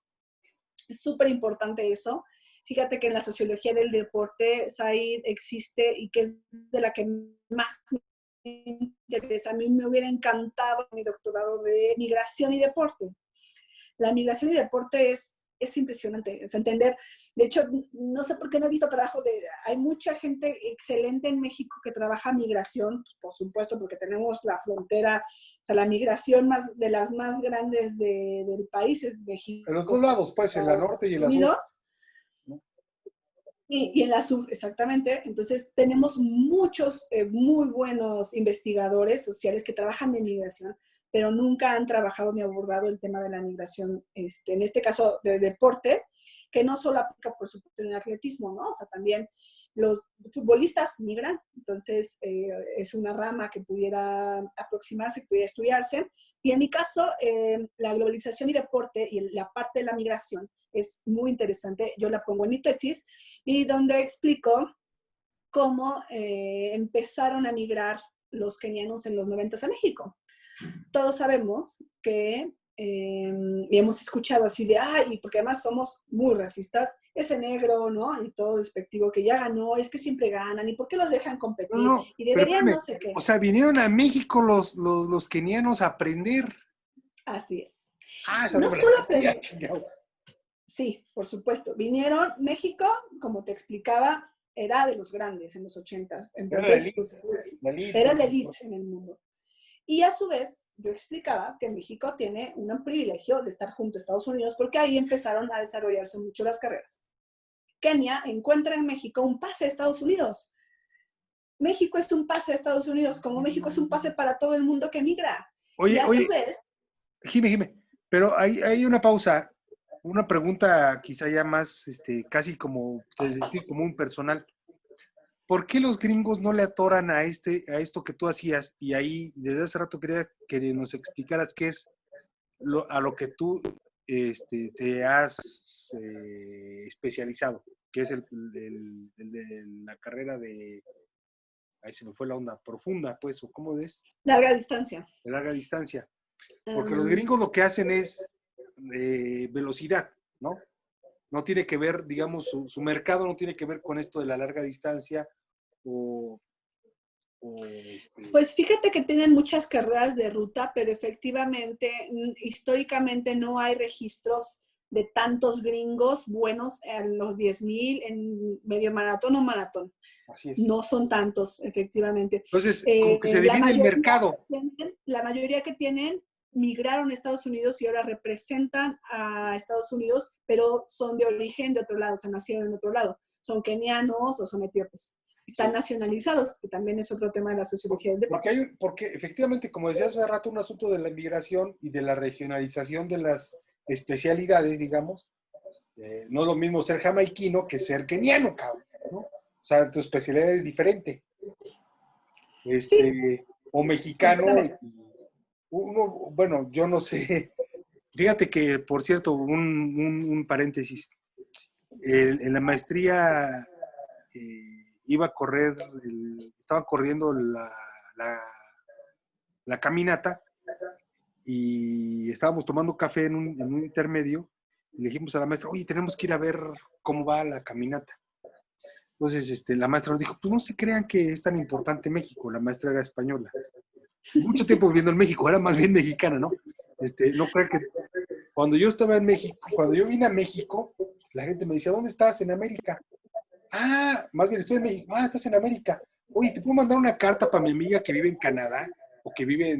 Es súper importante eso. Fíjate que en la sociología del deporte, Said, existe y que es de la que más me interesa. A mí me hubiera encantado mi doctorado de migración y deporte. La migración y deporte es impresionante, es entender. De hecho, no sé por qué no he visto trabajos de... Hay mucha gente excelente en México que trabaja migración, por supuesto, porque tenemos la frontera, o sea, la migración de las más grandes del país es En los México, dos lados, pues, en la Estados norte y en la sur. Unidos. Y en la sur, exactamente. Entonces, tenemos muchos muy buenos investigadores sociales que trabajan de migración, pero nunca han trabajado ni abordado el tema de la migración, en este caso de deporte, que no solo aplica, por supuesto, en el atletismo, ¿no? O sea, también los futbolistas migran, entonces es una rama que pudiera aproximarse, que pudiera estudiarse. Y en mi caso, la globalización y deporte y la parte de la migración es muy interesante. Yo la pongo en mi tesis y donde explico cómo empezaron a migrar los kenianos en los 90 a México. Todos sabemos que, y hemos escuchado así de, ay, porque además somos muy racistas, ese negro, ¿no? Y todo despectivo que ya ganó, es que siempre ganan, ¿y por qué los dejan No, competir? no, Y pero deberían espérame, no sé qué. o sea, vinieron a México los kenianos a aprender. Así es. Ah, esa no No me la solo sabía, aprender, chingado. sí, por supuesto, vinieron, México, como te explicaba, era de los grandes en los 80s, Era la entonces, elite, pues, la elite. era la elite en el mundo. Y a su vez, yo explicaba que México tiene un privilegio de estar junto a Estados Unidos porque ahí empezaron a desarrollarse mucho las carreras. Kenia encuentra en México un pase a Estados Unidos. México es un pase a Estados Unidos, como México es un pase para todo el mundo que migra. Y Oye, a su oye, vez, Jime, pero hay una pausa, una pregunta quizá ya más, casi como de sentido común personal. ¿Por qué los gringos no le atoran a esto que tú hacías? Y ahí, desde hace rato quería que nos explicaras qué es a lo que tú te has especializado, que es el de la carrera de, ahí se me fue la onda, profunda, pues, o cómo es, larga distancia. de larga distancia. Porque los Um, gringos lo que hacen es velocidad, ¿no? No tiene que ver, digamos, su mercado no tiene que ver con esto de la larga distancia o, Pues fíjate que tienen muchas carreras de ruta, pero efectivamente, históricamente no hay registros de tantos gringos buenos en los 10,000, en medio maratón o maratón. así es. No son tantos, efectivamente. Entonces, como que se divide el mercado. La mayoría que tienen migraron a Estados Unidos y ahora representan a Estados Unidos, pero son de origen de otro lado, o sea, nacieron en otro lado. Son kenianos o son etíopes. Están Sí. nacionalizados, que también es otro tema de la sociología del deporte. Porque efectivamente, como decía hace rato, un asunto de la inmigración y de la regionalización de las especialidades, digamos, no es lo mismo ser jamaiquino que ser keniano, cabrón, ¿no? O sea, tu especialidad es diferente. Sí, O mexicano, completamente. uno, bueno, yo no sé. Fíjate que, por cierto, un paréntesis. En la maestría iba a correr, estaba corriendo la caminata y estábamos tomando café en un intermedio y le dijimos a la maestra, oye, tenemos que ir a ver cómo va la caminata. Entonces, la maestra nos dijo, pues no se crean que es tan importante México, la maestra era española. Mucho tiempo viviendo en México, era más bien mexicana, ¿no? No crean que cuando yo estaba en México, cuando yo vine a México, la gente me decía, ¿dónde estás? En América. Ah, más bien estoy en México. Ah, estás en América. Oye, ¿te puedo mandar una carta para mi amiga que vive en Canadá o que vive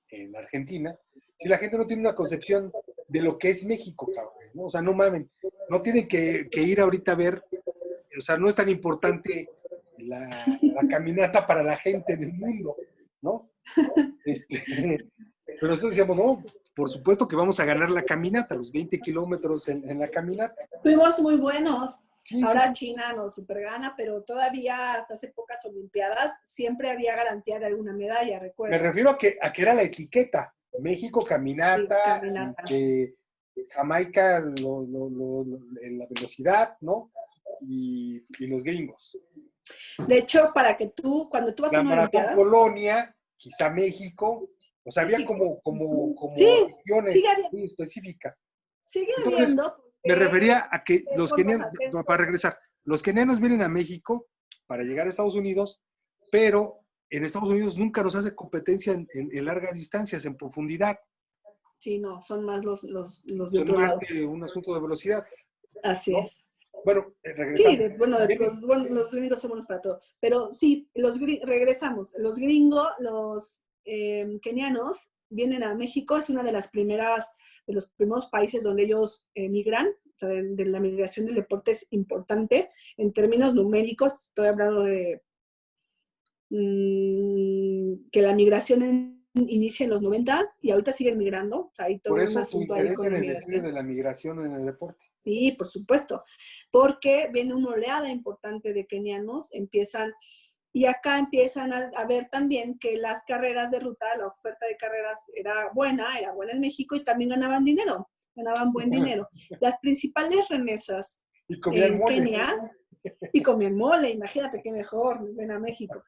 en Argentina? Si la gente no tiene una concepción de lo que es México, cabrón, ¿no? O sea, no mamen. No tienen que ir ahorita a ver, o sea, no es tan importante la caminata para la gente del mundo, ¿no? Pero nosotros decíamos, no, por supuesto que vamos a ganar la caminata, los 20 kilómetros en la caminata. Fuimos muy buenos. Sí, sí, Ahora sí. China nos super gana, pero todavía hasta hace pocas Olimpiadas siempre había garantía de alguna medalla, Me ¿recuerdas? refiero a que era la etiqueta. México Sí, caminata, y caminata. que Jamaica en la velocidad, ¿no? Y los gringos. De hecho, cuando tú vas a La una maratón Olimpiada, Polonia, quizá México, o sea, había México. Sí, como regiones sigue, habi- muy específicas. sigue Entonces, habiendo, me porque refería a que los son más kenianos, para atentos. regresar, los kenianos vienen a México para llegar a Estados Unidos, pero en Estados Unidos nunca nos hace competencia en largas distancias, en profundidad. Sí, no, son más los de Son otro más lado. que un asunto de velocidad, Así ¿no? es. Bueno, Sí, regresando. bueno, los gringos son buenos para todo. Pero sí, regresamos. Los gringos, los kenianos, vienen a México, es una de de los primeros países donde ellos migran. O sea, de la migración del deporte es importante. En términos numéricos, estoy hablando de que la migración en inicia en los 90 y ahorita siguen migrando. O sea, hay todo Por un eso tu asunto ahí interés con en la el estudio migración. de la migración en el deporte. Sí, por supuesto, porque viene una oleada importante de kenianos, y acá empiezan a ver también que las carreras de ruta, la oferta de carreras era buena en México y también ganaban buen dinero. Las principales remesas Y comían en mole. Kenia, y comían mole, imagínate qué mejor, ven a México.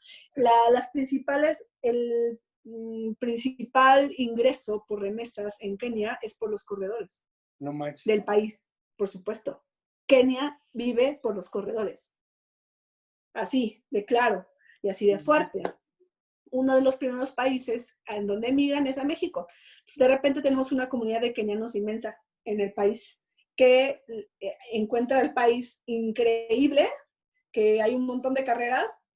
El principal ingreso por remesas en Kenia es por los corredores No manches. del país, por supuesto. Kenia vive por los corredores. Así, de claro, y así de fuerte. Uno de los primeros países en donde emigran es a México. De repente tenemos una comunidad de kenianos inmensa en el país que encuentra el país increíble, que hay un montón de carreras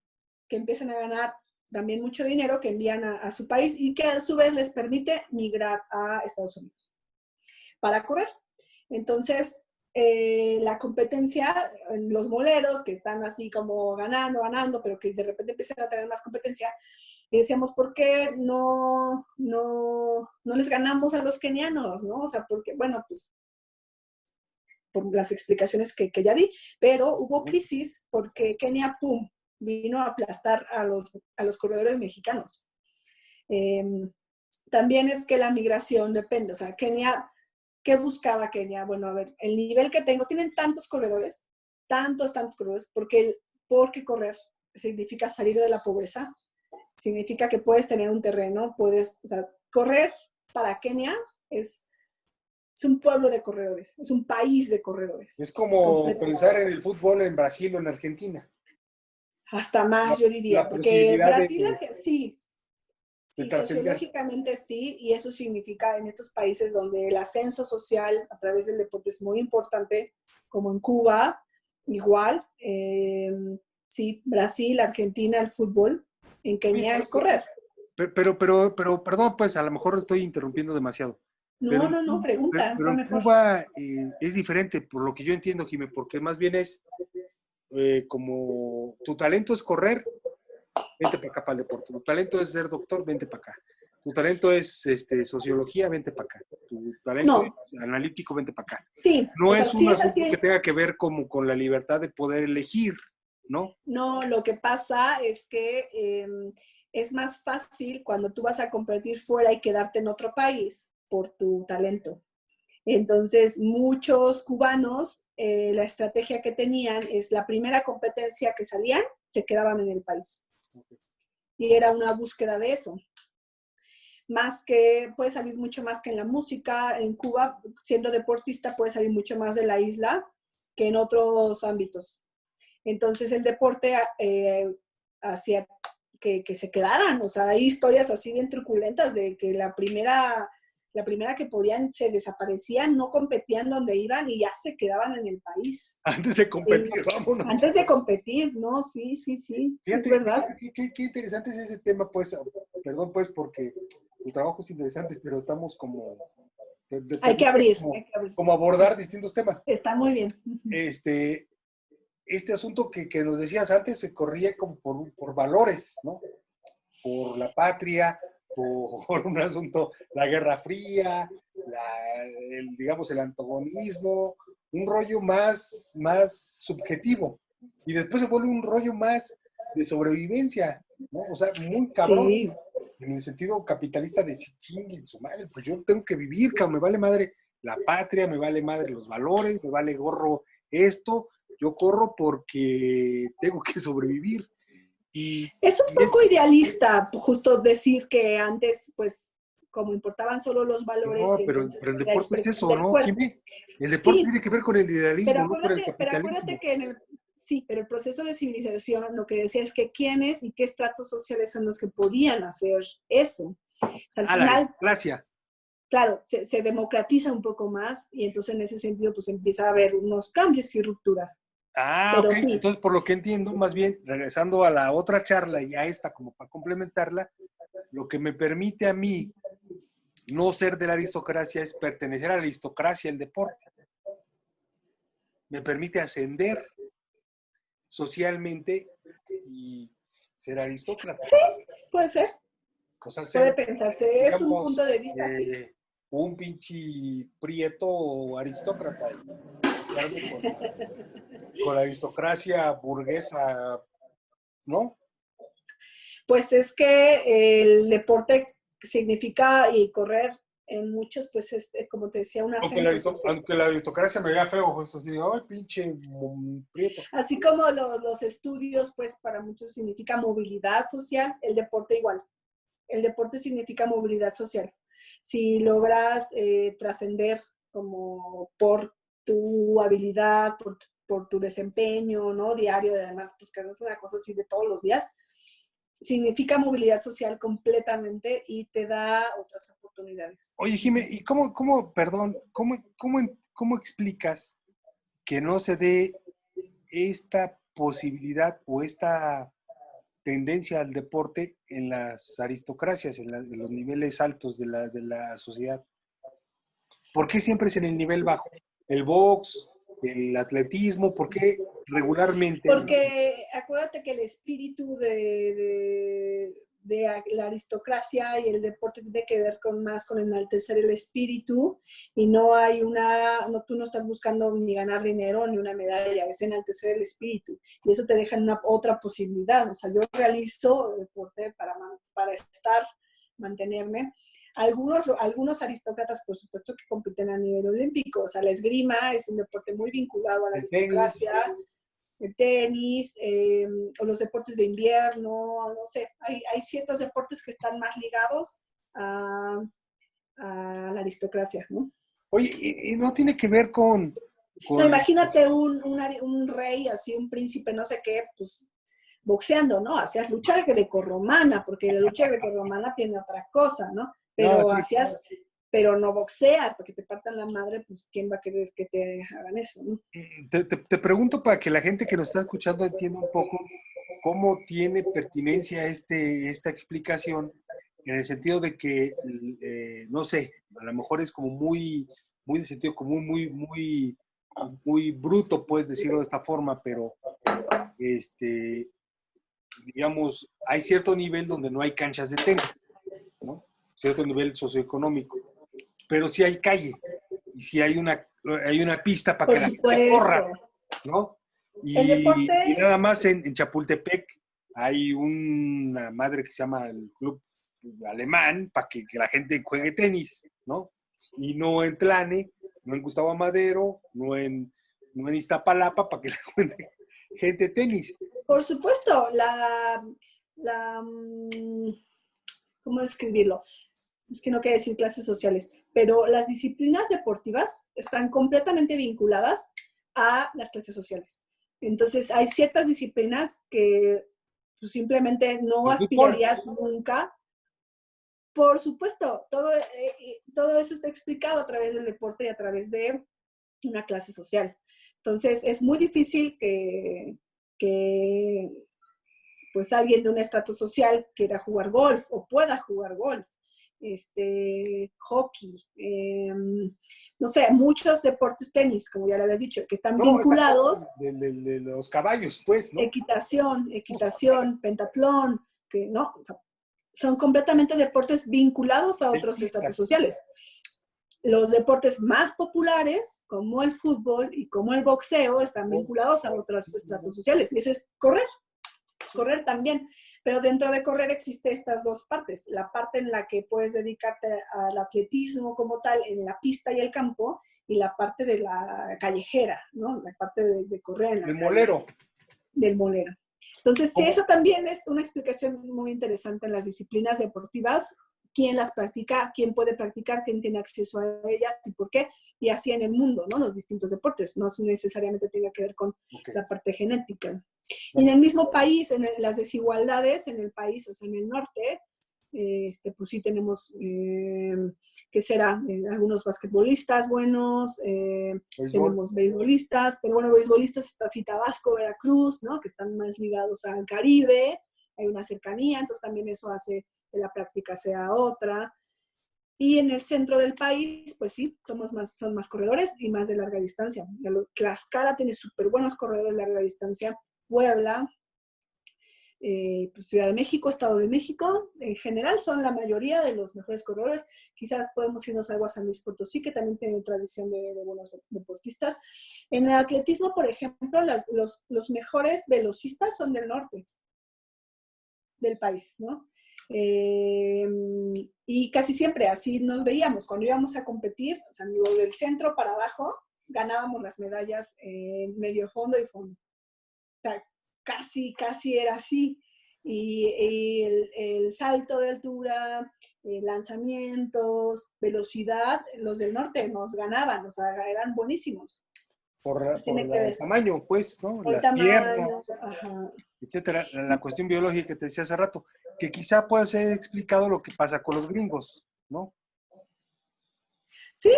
que empiezan a ganar también mucho dinero, que envían a su país y que a su vez les permite migrar a Estados Unidos para correr. Entonces, la competencia, los moleros que están así como ganando, pero que de repente empiezan a tener más competencia, y decíamos, ¿por qué no les ganamos a los kenianos? ¿No? O sea, porque, bueno, pues por las explicaciones que ya di, pero hubo crisis porque Kenia, pum, vino a aplastar a los corredores mexicanos. También es que la migración depende, o sea, Kenia, ¿qué buscaba Kenia? Bueno, a ver, el nivel que tengo, tienen tantos corredores, tantos corredores, porque correr significa salir de la pobreza, significa que puedes tener un terreno, o sea, correr para Kenia es un pueblo de corredores, es un país de corredores. Es como pensar en el fútbol en Brasil o en Argentina. Hasta más, yo diría, La porque posibilidad Brasil, sí, de sí, trascender. sociológicamente sí, y eso significa en estos países donde el ascenso social a través del deporte es muy importante, como en Cuba, igual, sí, Brasil, Argentina, el fútbol, en Oye, Kenia es correr. pero, perdón, pues a lo mejor estoy interrumpiendo demasiado. Pero No, pregunta, pero está en mejor. Cuba es diferente, por lo que yo entiendo, Jimé, porque más bien es como tu talento es correr, vente para acá para el deporte. Tu talento es ser doctor, vente para acá. Tu talento es sociología, vente para acá. Tu talento No, es analítico, vente para acá. sí, No o sea, es un sí es asunto que así. tenga que ver como con la libertad de poder elegir, ¿no? No, lo que pasa es que es más fácil cuando tú vas a competir fuera y quedarte en otro país por tu talento. Entonces, muchos cubanos, la estrategia que tenían es la primera competencia que salían, se quedaban en el país. Y era una búsqueda de eso. Más que, puede salir mucho más que en la música. En Cuba, siendo deportista, puede salir mucho más de la isla que en otros ámbitos. Entonces, el deporte hacía que se quedaran. O sea, hay historias así bien truculentas de que la primera que podían se desaparecían, no competían donde iban y ya se quedaban en el país. Antes de Sí. competir, vámonos. Antes de competir, no, sí, es Fíjate, verdad. qué interesante es ese tema, pues, perdón, pues, porque tu trabajo es interesante, pero estamos como, te Hay que permite abrir, como, hay que abrirse. como abordar Sí, distintos temas. está muy bien. Este, este asunto que nos decías antes se corría como por valores, ¿no? Por la patria, por un asunto, la Guerra Fría, digamos, el antagonismo, un rollo más subjetivo. Y después se vuelve un rollo más de sobrevivencia, ¿no? O sea, muy cabrón, Sí, en el sentido capitalista de si chingue su madre, pues yo tengo que vivir, cabrón, me vale madre la patria, me vale madre los valores, me vale gorro esto, yo corro porque tengo que sobrevivir. Y, es un y es, poco idealista, justo decir que antes, pues, como importaban solo los valores no, y entonces pero el la deporte es expresión eso, del ¿no, cuerpo. Jimmy? El deporte Sí, tiene que ver con el idealismo, no con el pero acuérdate capitalismo. que sí, pero el proceso de civilización lo que decía es que quiénes y qué estratos sociales son los que podían hacer eso. O sea, al Ah, la final, aristocracia. claro, se democratiza un poco más y entonces en ese sentido pues empieza a haber unos cambios y rupturas. Ah, ok. Pero sí, Entonces, por lo que entiendo, más bien, regresando a la otra charla y a esta como para complementarla, lo que me permite a mí no ser de la aristocracia es pertenecer a la aristocracia el deporte. Me permite ascender socialmente y ser aristócrata. sí, puede ser. O sea, Puede ser, pensarse, es un digamos, punto de vista, sí. un pinche prieto o aristócrata y mezclarme con la aristocracia burguesa, ¿no? Pues es que el deporte significa y correr en muchos, pues es, como te decía, un ascenso social. Aunque la aristocracia me vea feo, pues así, ay, pinche prieto. Así como los estudios, pues para muchos significa movilidad social, el deporte igual. El deporte significa movilidad social. Si logras trascender como por tu habilidad, por tu desempeño, ¿no? Diario, además, pues que no es una cosa así de todos los días, significa movilidad social completamente y te da otras oportunidades. Oye, Jime, ¿y perdón, cómo explicas que no se dé esta posibilidad o esta tendencia al deporte en las aristocracias, en los niveles altos de la sociedad? ¿Por qué siempre es en el nivel bajo? El box, el atletismo, ¿por qué regularmente? Porque acuérdate que el espíritu de la aristocracia y el deporte tiene que ver más con enaltecer el espíritu y no hay tú no estás buscando ni ganar dinero ni una medalla, es enaltecer el espíritu y eso te deja una otra posibilidad. O sea, yo realizo deporte para mantenerme. Algunos aristócratas, por supuesto, que compiten a nivel olímpico. O sea, la esgrima es un deporte muy vinculado a la El tenis, aristocracia, el tenis, o los deportes de invierno, no sé, hay ciertos deportes que están más ligados a la aristocracia, ¿no? oye, y no tiene que ver No, con imagínate un rey, así, un príncipe, no sé qué, pues boxeando, ¿no? Hacías lucha grecorromana, porque la lucha grecorromana tiene otra cosa, ¿no? no, Pero sí, pero no boxeas, porque te partan la madre, pues ¿quién va a querer que te hagan eso, no? te pregunto para que la gente que nos está escuchando entienda un poco cómo tiene pertinencia esta explicación, en el sentido de que, no sé, a lo mejor es como muy de sentido común, muy bruto, puedes decirlo de esta forma, pero digamos, hay cierto nivel donde no hay canchas de tenis, ¿no? Cierto nivel socioeconómico, pero sí hay calle y sí hay una pista para Por que la gente supuesto. corra, ¿no? El Y deporte, nada más en Chapultepec hay una madre que se llama el Club Alemán para que la gente juegue tenis, ¿no? Y no en Tlane, no en Gustavo Amadero, no en Iztapalapa para que la gente tenis. por supuesto, ¿cómo describirlo? Es que no quiero decir clases sociales, pero las disciplinas deportivas están completamente vinculadas a las clases sociales. Entonces, hay ciertas disciplinas que pues, simplemente no El fútbol. aspirarías nunca. Por supuesto, todo eso está explicado a través del deporte y a través de una clase social. Entonces, es muy difícil que pues alguien de un estatus social quiera jugar golf o pueda jugar golf, hockey, no sé, muchos deportes, tenis, como ya le había dicho, que están No, esta cosa vinculados, de los caballos, pues, ¿no? equitación, pentatlón, que no, o sea, son completamente deportes vinculados a otros estratos sociales. Los deportes más populares, como el fútbol y como el boxeo, están vinculados a otros estratos sociales. Y eso es correr también. Pero dentro de correr existe estas dos partes. La parte en la que puedes dedicarte al atletismo como tal, en la pista y el campo, y la parte de la callejera, ¿no? La parte de correr en la El calle. molero. Del molero. Entonces, sí, ¿Cómo? eso también es una explicación muy interesante en las disciplinas deportivas. ¿Quién las practica? ¿Quién puede practicar? ¿Quién tiene acceso a ellas? ¿Y por qué? Y así en el mundo, ¿no? Los distintos deportes. No necesariamente tenga que ver con la parte genética. Y en el mismo país, las desigualdades en el país, o sea, en el norte, pues sí tenemos, ¿qué será? Algunos basquetbolistas buenos, tenemos beisbolistas, pero bueno, beisbolistas está así Tabasco, Veracruz, ¿no? Que están más ligados al Caribe, hay una cercanía, entonces también eso hace que la práctica sea otra. Y en el centro del país, pues sí, son más corredores y más de larga distancia. Tlaxcala tiene súper buenos corredores de larga distancia, Puebla, pues Ciudad de México, Estado de México, en general son la mayoría de los mejores corredores. Quizás podemos irnos algo a San Luis Potosí, que también tiene tradición de buenos deportistas. En el atletismo, por ejemplo, los mejores velocistas son del norte del país, ¿no? Y casi siempre así nos veíamos. Cuando íbamos a competir, o sea, del centro para abajo, ganábamos las medallas en medio fondo y fondo. O sea, casi era así. Y el salto de altura, lanzamientos, velocidad, los del norte nos ganaban, o sea, eran buenísimos. Por Tiene que ver el tamaño, pues, ¿no? por el Las tamaño, piernas, ajá. etcétera. La cuestión biológica que te decía hace rato, que quizá puede ser explicado lo que pasa con los gringos, ¿no? Sí,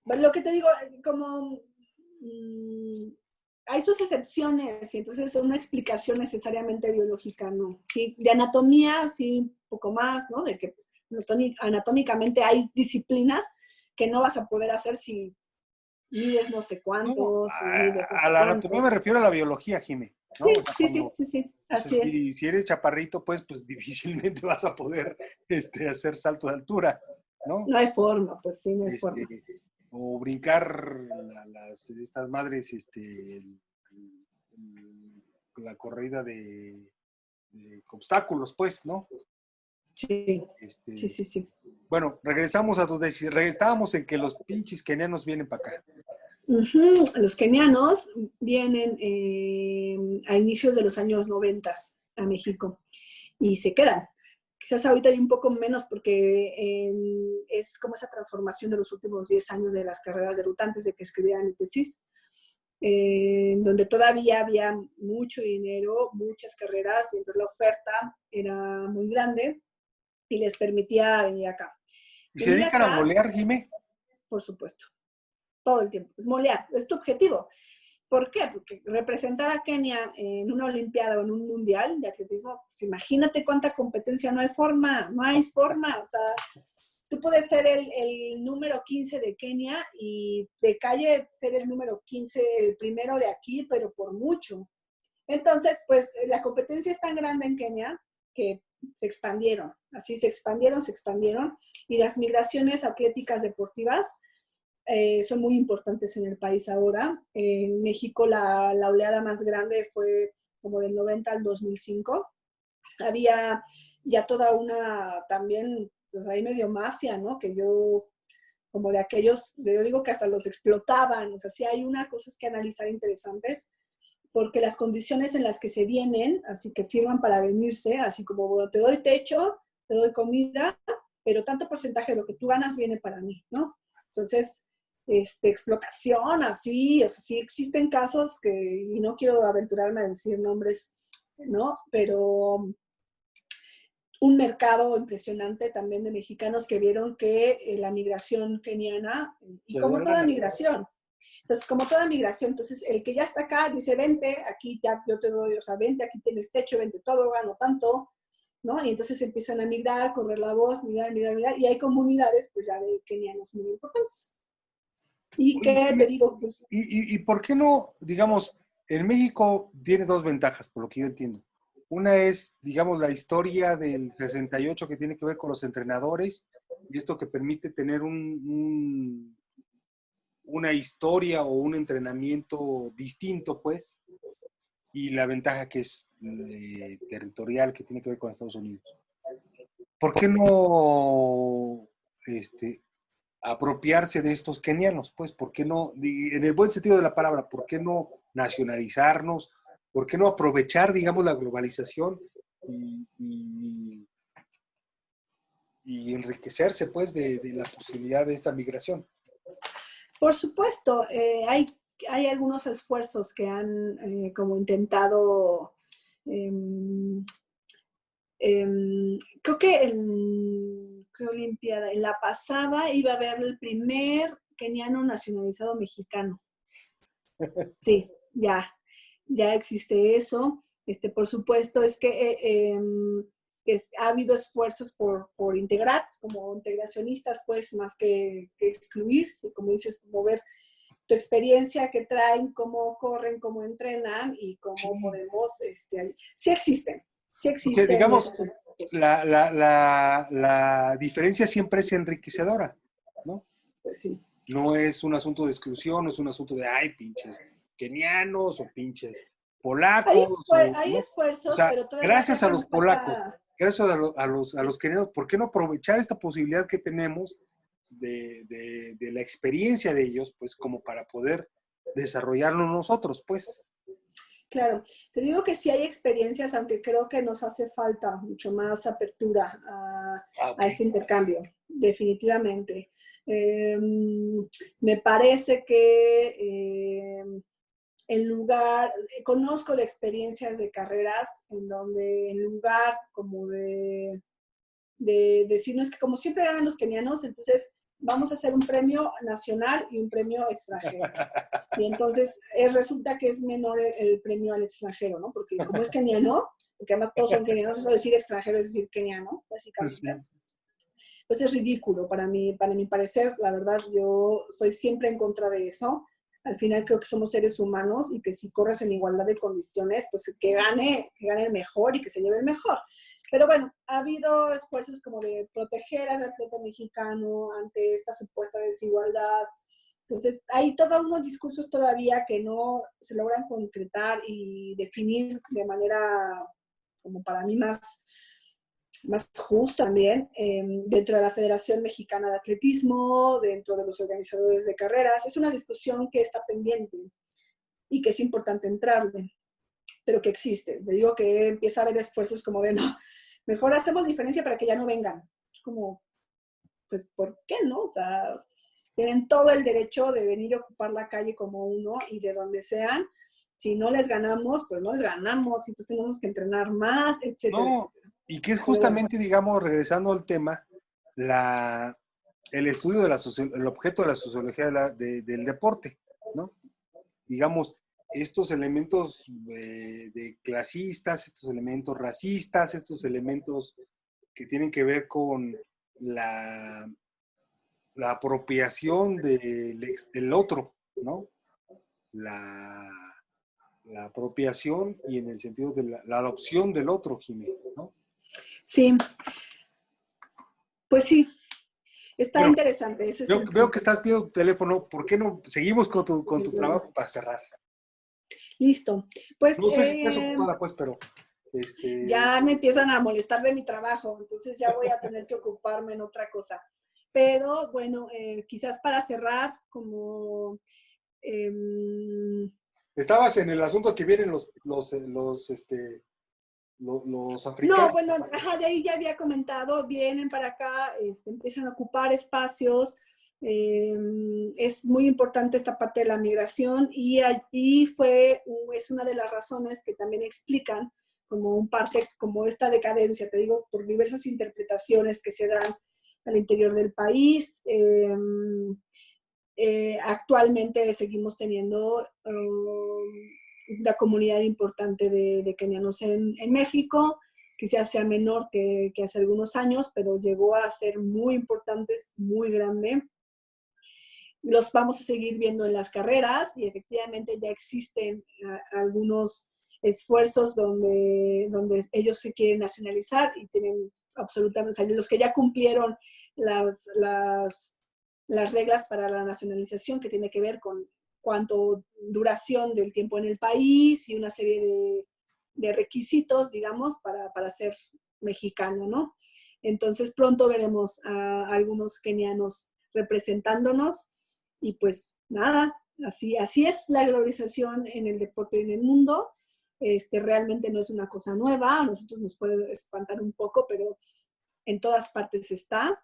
lo que te digo, como hay sus excepciones y entonces una explicación necesariamente biológica, no. Sí, de anatomía, sí, un poco más, ¿no? De que anatómicamente hay disciplinas que no vas a poder hacer si mides no sé No, cuántos, si mides no a sé la anatomía cuánto. me refiero a la biología, Jimé, ¿no? Sí, O sea, sí, sí, sí, sí, o sea, así es. si eres chaparrito, pues difícilmente vas a poder hacer salto de altura, ¿no? No hay forma, pues sí, no hay Este, forma. o brincar estas madres, la corrida de obstáculos, pues, ¿no? Sí, sí, Este, sí, sí. bueno, regresamos a estábamos en que los pinches kenianos vienen para acá. Los kenianos vienen a inicios de los años 90 a México y se quedan. Quizás ahorita hay un poco menos porque es como esa transformación de los últimos 10 años de las carreras de ruta antes de que escribieran mi tesis, donde todavía había mucho dinero, muchas carreras y entonces la oferta era muy grande y les permitía venir acá. ¿Y se Venir dedican a acá, molear, Jimé? por supuesto, todo el tiempo, es molear, es tu objetivo. ¿Por qué? Porque representar a Kenia en una olimpiada o en un mundial de atletismo, pues imagínate cuánta competencia, no hay forma, no hay forma. O sea, tú puedes ser el número 15 de Kenia y de calle ser el número 15, el primero de aquí, pero por mucho. Entonces, pues la competencia es tan grande en Kenia que se expandieron, así se expandieron, y las migraciones atléticas deportivas son muy importantes en el país ahora. En México la oleada más grande fue como del 90 al 2005. Había ya toda una también, pues ahí medio mafia, ¿no? Que yo, como de aquellos, yo digo que hasta los explotaban. O sea, sí hay una cosas que analizar interesantes, porque las condiciones en las que se vienen, así que firman para venirse, así como, bueno, te doy techo, te doy comida, pero tanto porcentaje de lo que tú ganas viene para mí, ¿no? Entonces, explotación, así, o sea, sí existen casos que, y no quiero aventurarme a decir nombres, ¿no? Pero un mercado impresionante también de mexicanos que vieron que la migración keniana, y Se dio como toda lana. migración, entonces como toda migración, entonces el que ya está acá dice, vente, aquí ya yo te doy, o sea, vente, aquí tienes techo, vente todo, gano tanto, ¿no? Y entonces empiezan a migrar, correr la voz, migrar, y hay comunidades, pues ya de kenianos muy importantes. Y Oye, que te Jimé, digo, pues, ¿y por qué no, digamos, en México tiene dos ventajas, por lo que yo entiendo? Una es, digamos, la historia del 68 que tiene que ver con los entrenadores y esto que permite tener una historia o un entrenamiento distinto, pues, y la ventaja que es territorial que tiene que ver con Estados Unidos. ¿Por qué no apropiarse de estos kenianos? Pues, ¿por qué no, en el buen sentido de la palabra, por qué no nacionalizarnos? ¿Por qué no aprovechar, digamos, la globalización y, y, y enriquecerse, pues, de la posibilidad de esta migración? por supuesto, hay algunos esfuerzos que han como intentado, eh, creo que en ¿qué Olimpiada? En la pasada iba a haber el primer keniano nacionalizado mexicano. Sí, ya existe eso. Por supuesto, es que ha habido esfuerzos por integrar, como integracionistas, pues, más que excluir, como dices, mover tu experiencia que traen, cómo corren, cómo entrenan y cómo Sí. podemos, sí existen Porque, digamos, esos aspectos. la diferencia siempre es enriquecedora, ¿no? Pues sí. No es un asunto de exclusión, no es un asunto de, ay, pinches kenianos o pinches polacos, Hay ¿no? O esfuerzos, sea, pero todavía gracias creo a que los nos polacos, falta. gracias a los kenianos, ¿por qué no aprovechar esta posibilidad que tenemos de la experiencia de ellos, pues, como para poder desarrollarlo nosotros, pues? Claro, te digo que sí hay experiencias, aunque creo que nos hace falta mucho más apertura Ah, a ok. este intercambio, definitivamente. Me parece que en lugar, conozco de experiencias de carreras en donde en lugar como de decirnos que como siempre ganan los kenianos, entonces vamos a hacer un premio nacional y un premio extranjero. Y entonces resulta que es menor el premio al extranjero, ¿no? Porque como es keniano, porque además todos son kenianos, eso decir extranjero es decir keniano, básicamente, Sí. pues es ridículo para mi parecer. La verdad, yo estoy siempre en contra de eso. Al final creo que somos seres humanos y que si corres en igualdad de condiciones, pues que gane el mejor y que se lleve el mejor. Pero bueno, ha habido esfuerzos como de proteger al atleta mexicano ante esta supuesta desigualdad. Entonces, hay todos unos discursos todavía que no se logran concretar y definir de manera, como para mí, más justa también, dentro de la Federación Mexicana de Atletismo, dentro de los organizadores de carreras. Es una discusión que está pendiente y que es importante entrarle, pero que existe. Le digo que empieza a haber esfuerzos como de, no, mejor hacemos diferencia para que ya no vengan. Es como, pues, ¿por qué no? O sea, tienen todo el derecho de venir a ocupar la calle como uno y de donde sean. Si no les ganamos, pues no les ganamos, entonces tenemos que entrenar más, etcétera, No, etcétera. y que es Pero bueno, justamente, digamos, regresando al tema, la, el estudio de el objeto de la sociología del deporte, ¿no? Digamos, estos elementos de clasistas, estos elementos racistas, estos elementos que tienen que ver con la, la apropiación del otro, ¿no? La, la apropiación y en el sentido de la adopción del otro, Jiménez, ¿no? sí, pues sí, está Bueno, interesante, ese es un veo que punto. estás viendo tu teléfono. ¿Por qué no seguimos con tu trabajo para cerrar? Listo. Pues No sé si estás ocupada, pues, pero este, ya me empiezan a molestar de mi trabajo, entonces ya voy a tener que ocuparme en otra cosa. Pero bueno, quizás para cerrar, como eh, estabas en el asunto que vienen los no, africanos. bueno, ajá, de ahí ya había comentado, vienen para acá, empiezan a ocupar espacios. eh, es muy importante esta parte de la migración y es una de las razones que también explican como un parte, como esta decadencia, te digo, por diversas interpretaciones que se dan al interior del país. Actualmente seguimos teniendo una comunidad importante de kenianos en México, quizás sea menor que hace algunos años, pero llegó a ser muy importante, muy grande. Los vamos a seguir viendo en las carreras y efectivamente ya existen algunos esfuerzos donde ellos se quieren nacionalizar y tienen absolutamente, o sea, los que ya cumplieron las reglas para la nacionalización, que tiene que ver con cuánto duración del tiempo en el país y una serie de requisitos, digamos, para ser mexicano, ¿no? Entonces pronto veremos a algunos kenianos representándonos y pues nada, así es la globalización en el deporte y en el mundo. Realmente no es una cosa nueva, a nosotros nos puede espantar un poco, pero en todas partes está.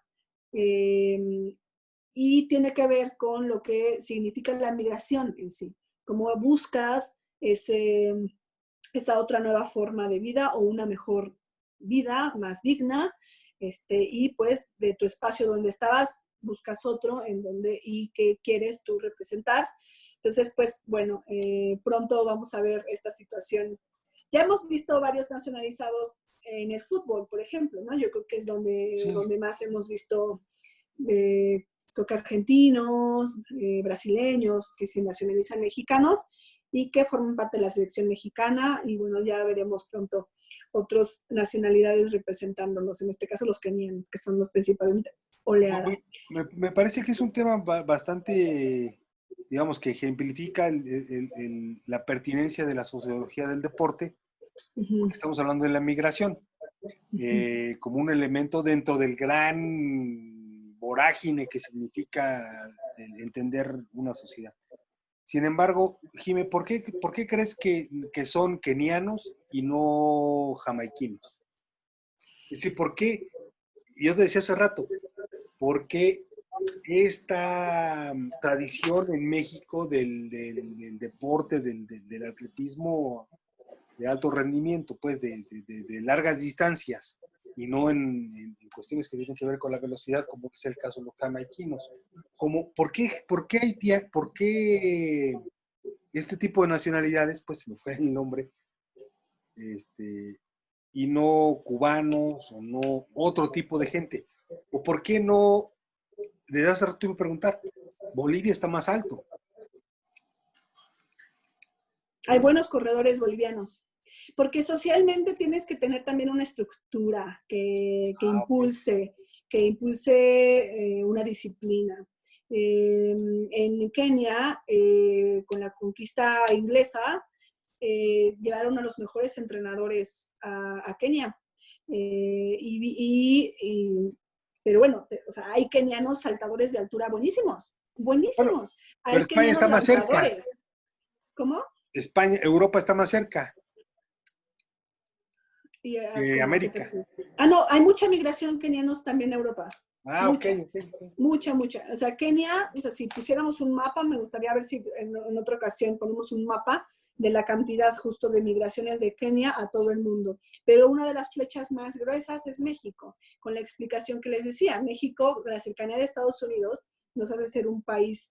Y tiene que ver con lo que significa la migración en sí, cómo buscas esa otra nueva forma de vida o una mejor vida más digna, y pues de tu espacio donde estabas buscas otro en donde y que quieres tú representar. Entonces, pues bueno, pronto vamos a ver esta situación. Ya hemos visto varios nacionalizados en el fútbol, por ejemplo, ¿no? Yo creo que es donde Sí. más hemos visto eh, creo que argentinos, brasileños, que se nacionalizan mexicanos y que forman parte de la selección mexicana. Y bueno, ya veremos pronto otras nacionalidades representándonos, en este caso los kenianos, que son los principalmente oleada. Me parece que es un tema bastante, digamos, que ejemplifica la pertinencia de la sociología del deporte, porque estamos hablando de la migración, como un elemento dentro del gran vorágine que significa entender una sociedad. Sin embargo, Jimé, ¿por qué crees que son kenianos y no jamaiquinos? Es decir, ¿por qué? Yo te decía hace rato, ¿por qué esta tradición en México del deporte, del atletismo de alto rendimiento, pues de largas distancias, y no en cuestiones que tienen que ver con la velocidad, como es el caso de los jamaiquinos? ¿Por qué este tipo de nacionalidades, pues se me fue el nombre, y no cubanos o no otro tipo de gente? ¿O por qué no? Desde hace rato iba a preguntar, Bolivia está más alto. Hay buenos corredores bolivianos, porque socialmente tienes que tener también una estructura impulse, que impulse una disciplina. En Kenia, con la conquista inglesa, llevaron a los mejores entrenadores a Kenia. Pero bueno, o sea, hay kenianos saltadores de altura buenísimos, Bueno, buenísimos. pero Hay España está kenianos más cerca. lanzadores. ¿Cómo? Europa está más cerca que América. No, hay mucha migración kenianos también en Europa. Mucha. Okay. Mucha. O sea, Kenia, o sea, si pusiéramos un mapa, me gustaría ver si en otra ocasión ponemos un mapa de la cantidad justo de migraciones de Kenia a todo el mundo. Pero una de las flechas más gruesas es México, con la explicación que les decía. México, la cercanía de Estados Unidos, nos hace ser un país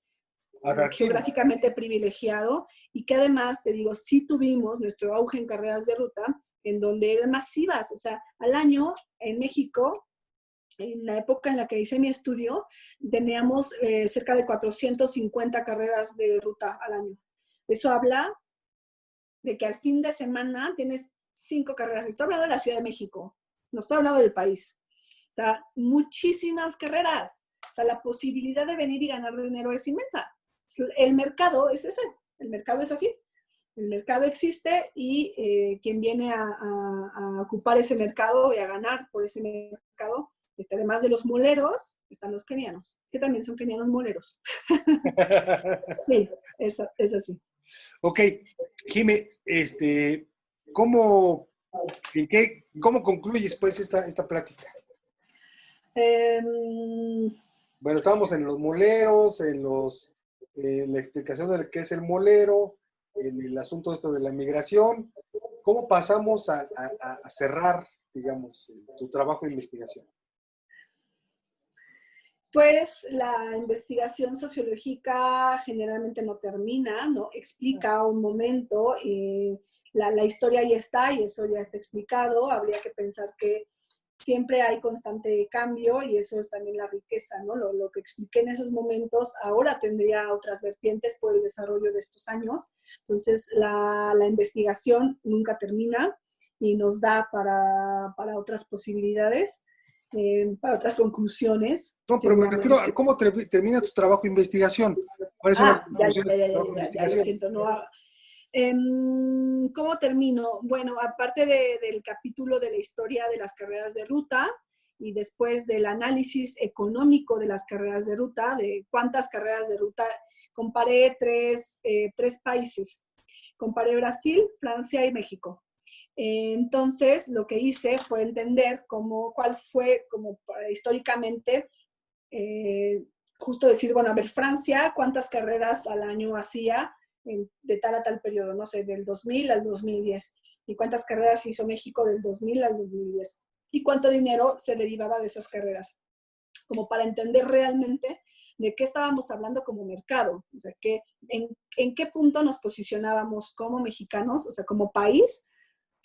geográficamente privilegiado y que además, te digo, sí tuvimos nuestro auge en carreras de ruta, en donde eran masivas. O sea, al año en México, en la época en la que hice mi estudio, teníamos cerca de 450 carreras de ruta al año. Eso habla de que al fin de semana tienes 5 carreras. Estoy hablando de la Ciudad de México, no estoy hablando del país. O sea, muchísimas carreras. O sea, la posibilidad de venir y ganar dinero es inmensa. El mercado es ese, el mercado es así. El mercado existe y quien viene a ocupar ese mercado y a ganar por ese mercado, además de los moleros, están los kenianos, que también son kenianos moleros. Sí, es así. Ok, Jimé, ¿cómo concluyes pues esta plática? Bueno, estábamos en los moleros, la explicación de qué es el molero, en el asunto esto de la migración. ¿Cómo pasamos a cerrar, digamos, tu trabajo de investigación? Pues la investigación sociológica generalmente no termina, ¿no? Explica un momento, la historia ya está y eso ya está explicado. Habría que pensar que siempre hay constante cambio y eso es también la riqueza, ¿no? Lo que expliqué en esos momentos ahora tendría otras vertientes por el desarrollo de estos años. Entonces, la investigación nunca termina y nos da para otras posibilidades, para otras conclusiones. No, pero me refiero a cómo termina tu trabajo de investigación. ¿Cuáles son las conclusiones de tu trabajo de investigación? Lo siento, no. ¿Cómo termino? Bueno, aparte del capítulo de la historia de las carreras de ruta y después del análisis económico de las carreras de ruta, de cuántas carreras de ruta, comparé tres países. Comparé Brasil, Francia y México. Entonces, lo que hice fue entender cuál fue, como históricamente, justo decir, bueno, a ver, Francia, ¿cuántas carreras al año hacía de tal a tal periodo? No sé, del 2000 al 2010. ¿Y cuántas carreras hizo México del 2000 al 2010? ¿Y cuánto dinero se derivaba de esas carreras? Como para entender realmente de qué estábamos hablando como mercado. O sea, en qué punto nos posicionábamos como mexicanos, o sea, como país,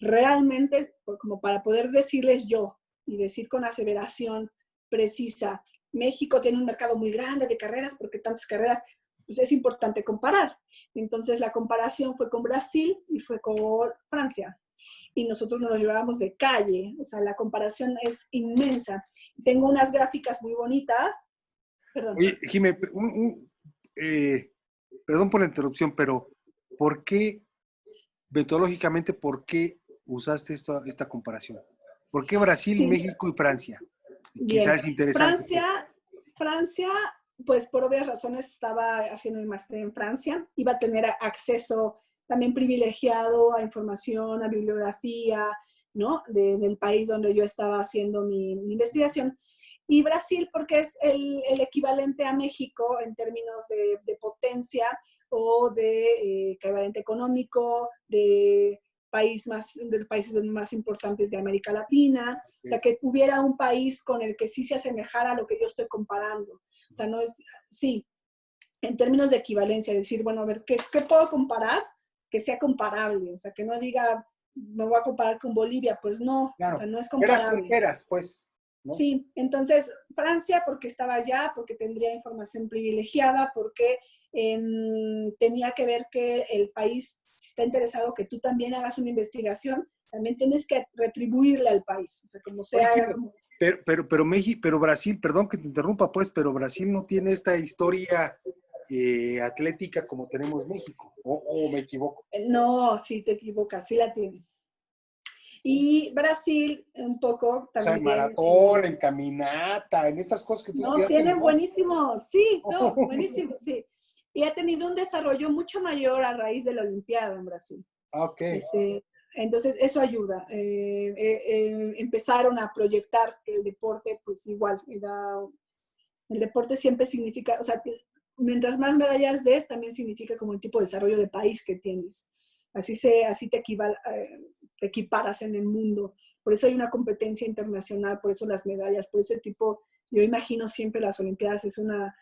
realmente como para poder decirles yo y decir con aseveración precisa México tiene un mercado muy grande de carreras, porque tantas carreras, pues es importante comparar. Entonces la comparación fue con Brasil y fue con Francia. Y nosotros nos lo llevábamos de calle, o sea, la comparación es inmensa. Tengo unas gráficas muy bonitas. Perdón. Oye, Jimé, perdón por la interrupción, pero ¿por qué, metodológicamente, por qué usaste esta comparación? ¿Por qué Brasil, Sí, México y Francia? bien. Quizás es interesante. Francia, pues por obvias razones estaba haciendo el máster en Francia, iba a tener acceso también privilegiado a información, a bibliografía, ¿no? Del país donde yo estaba haciendo mi investigación. Y Brasil, porque es el equivalente a México en términos de potencia o de equivalente económico, de países más importantes de América Latina, o sea, que hubiera un país con el que sí se asemejara a lo que yo estoy comparando. O sea, no es, sí, en términos de equivalencia, decir, bueno, a ver, ¿qué puedo comparar? Que sea comparable, o sea, que no diga, me voy a comparar con Bolivia, pues no, o sea, Claro, no es eras con comparable. eras, pues, ¿no? Sí, entonces Francia porque estaba allá, porque tendría información privilegiada, porque tenía que ver que el país, si está interesado que tú también hagas una investigación, también tienes que retribuirle al país, o sea, como Oye, sea. Jimé, pero México, pero Brasil, perdón que te interrumpa, pues, pero Brasil no tiene esta historia atlética como tenemos México, o me equivoco. No, sí te equivocas, sí la tiene. ¿Sí? Y Brasil, un poco O sea, en también, maratón, en caminata, en estas cosas que tú no, estudiaste, tienen no. buenísimo, sí, no, buenísimo, sí. Y ha tenido un desarrollo mucho mayor a raíz de la Olimpiada en Brasil. Ah, ok. Este, entonces, eso ayuda. Empezaron a proyectar que el deporte, pues igual, el deporte siempre significa, o sea, mientras más medallas des, también significa como el tipo de desarrollo de país que tienes. Así te equiparas en el mundo. Por eso hay una competencia internacional, por eso las medallas, por ese tipo, yo imagino siempre las Olimpiadas es una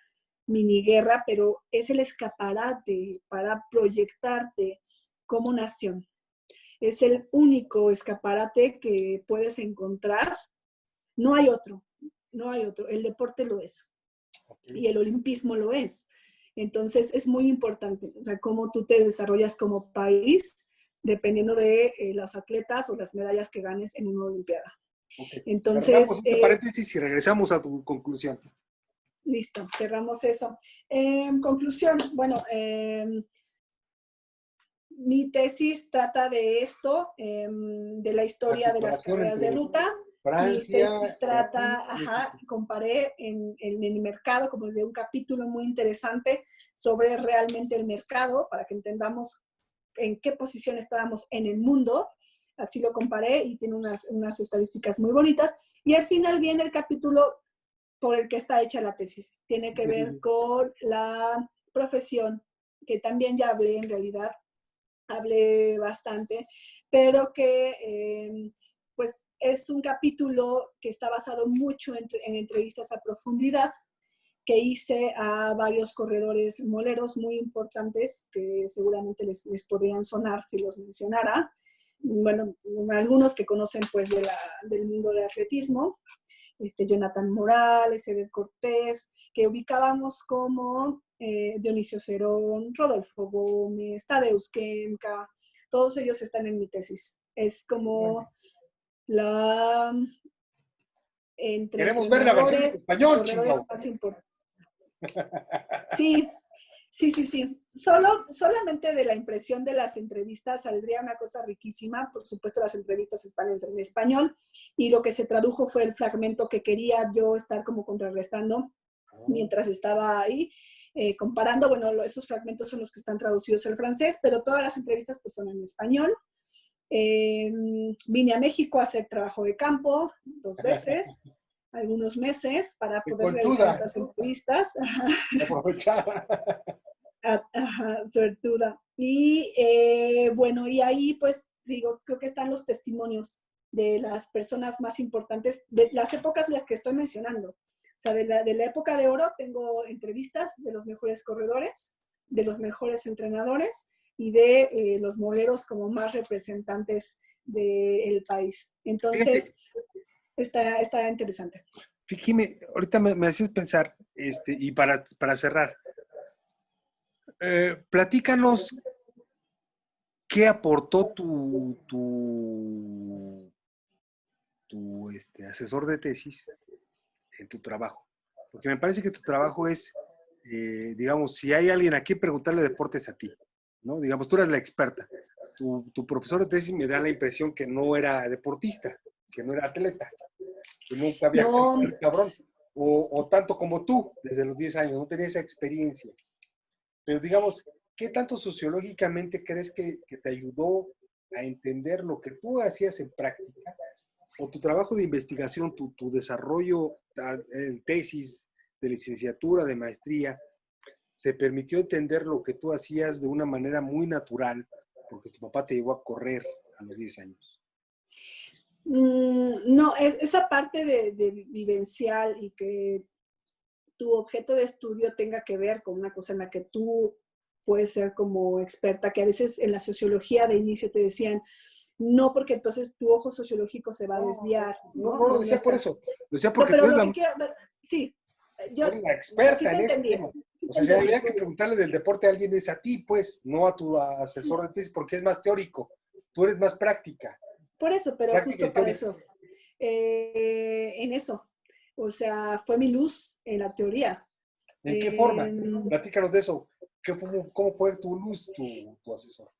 mini guerra, pero es el escaparate para proyectarte como nación. Es el único escaparate que puedes encontrar. No hay otro, no hay otro. El deporte lo es Okay. y el olimpismo lo es. Entonces es muy importante, o sea, cómo tú te desarrollas como país dependiendo de los atletas o las medallas que ganes en una olimpiada. Ok. Cerramos Entonces, este paréntesis y regresamos a tu conclusión. listo, cerramos eso. En conclusión, bueno, mi tesis trata de esto, de la La historia de las comparación carreras de entre ruta. Mi Francia, tesis Brasil trata, y ajá, México. comparé en el mercado, como les digo, un capítulo muy interesante sobre realmente el mercado, para que entendamos en qué posición estábamos en el mundo. Así lo comparé y tiene unas estadísticas muy bonitas. Y al final viene el capítulo por el que está hecha la tesis. Tiene que ver con la profesión, que también ya hablé en realidad, hablé bastante, pero que pues es un capítulo que está basado mucho en entrevistas a profundidad que hice a varios corredores moleros muy importantes que seguramente les podrían sonar si los mencionara. Bueno, algunos que conocen pues del mundo del atletismo, Jonathan Morales, Eder Cortés, que ubicábamos como Dionisio Cerón, Rodolfo Gómez, Tadeusz Kemka, todos ellos están en mi tesis. Es como la entre Queremos ver la versión en entrenadores y español, corredores chingado. más importantes. Sí, sí. Solamente de la impresión de las entrevistas saldría una cosa riquísima. Por supuesto, las entrevistas están en español y lo que se tradujo fue el fragmento que quería yo estar como contrarrestando mientras estaba ahí comparando. Bueno, esos fragmentos son los que están traducidos al francés, pero todas las entrevistas pues son en español. Vine a México a hacer trabajo de campo 2 veces, algunos meses, para Qué poder realizar contuda. estas entrevistas. Aprovechada. Ajá, suertuda. Y bueno, y ahí pues digo, creo que están los testimonios de las personas más importantes, de las épocas en las que estoy mencionando. O sea, de la época de oro tengo entrevistas de los mejores corredores, de los mejores entrenadores y de los moleros como más representantes del país. Fíjate, Entonces, está interesante. Jimé, ahorita me haces pensar, y para cerrar, platícanos qué aportó tu asesor de tesis en tu trabajo. Porque me parece que tu trabajo es, digamos, si hay alguien a quien preguntarle deportes a ti, ¿no? Digamos, tú eres la experta. Tu profesor de tesis me da la impresión que no era deportista, que no era atleta, que nunca había No, corrido, cabrón. O tanto como tú, desde los 10 años, no tenía esa experiencia. Pero digamos, ¿qué tanto sociológicamente crees que te ayudó a entender lo que tú hacías en práctica? O tu trabajo de investigación, tu desarrollo, en tesis de licenciatura, de maestría, te permitió entender lo que tú hacías de una manera muy natural, porque tu papá te llevó a correr a los 10 años. No, esa parte de vivencial y que tu objeto de estudio tenga que ver con una cosa en la que tú puedes ser como experta, que a veces en la sociología de inicio te decían, no, porque entonces tu ojo sociológico se va a desviar, ¿no? No lo decía por eso. Lo decía No, porque pero tú eres lo que quiero, sí, yo eres la experta sí te en ese entendí, tema. sí O te sea, si entendí. habría que preguntarle del deporte a alguien es a ti, pues, no a tu asesor Sí, de tesis, porque es más teórico. Tú eres más práctica. por eso, pero Práctica y justo para teórica. eso, en eso. O sea, fue mi luz en la teoría. ¿En qué forma? Platícanos de eso. ¿Cómo fue tu luz, tu asesor?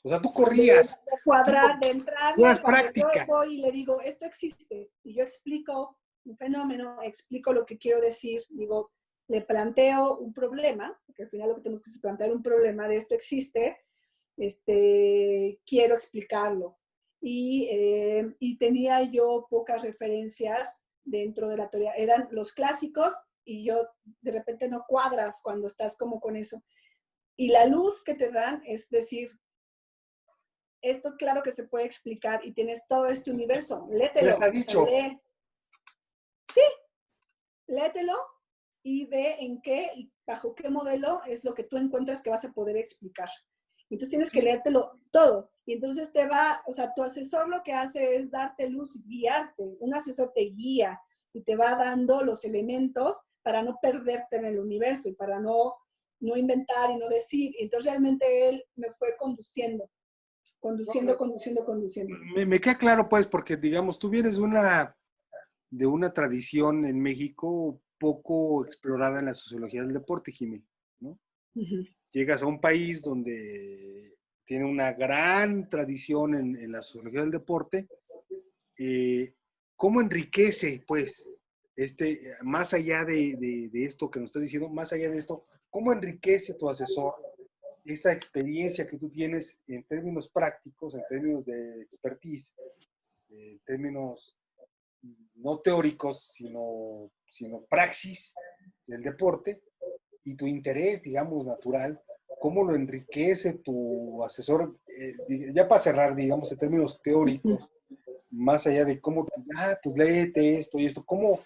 O sea, tú De corrías, cuadrar, de tú entrarle, eras cuando yo práctica. voy y le digo, esto existe, y yo explico un fenómeno, explico lo que quiero decir, digo, le planteo un problema, porque al final lo que tenemos que es plantear un problema de esto existe, quiero explicarlo. Y tenía yo pocas referencias dentro de la teoría, eran los clásicos y yo de repente no cuadras cuando estás como con eso. Y la luz que te dan es decir, esto claro que se puede explicar y tienes todo este universo, Ya está léetelo, o sea, dicho. léetelo y ve en qué y bajo qué modelo es lo que tú encuentras que vas a poder explicar. Entonces tienes que Sí. leértelo todo. Y entonces te va, o sea, tu asesor lo que hace es darte luz y guiarte. Un asesor te guía y te va dando los elementos para no perderte en el universo y para no inventar y no decir. Y entonces realmente él me fue conduciendo. Me queda claro, pues, porque, digamos, tú vienes de una tradición en México poco explorada en la sociología del deporte, Jimmy, ¿no? Uh-huh. Llegas a un país donde tiene una gran tradición en la sociología del deporte. ¿Cómo enriquece, pues, más allá de esto que nos estás diciendo, más allá de esto, cómo enriquece tu asesor esta experiencia que tú tienes en términos prácticos, en términos de expertise, en términos no teóricos, sino praxis del deporte y tu interés, digamos, natural, cómo lo enriquece tu asesor, ya para cerrar, digamos, en términos teóricos, más allá de cómo, pues léete esto y esto, cómo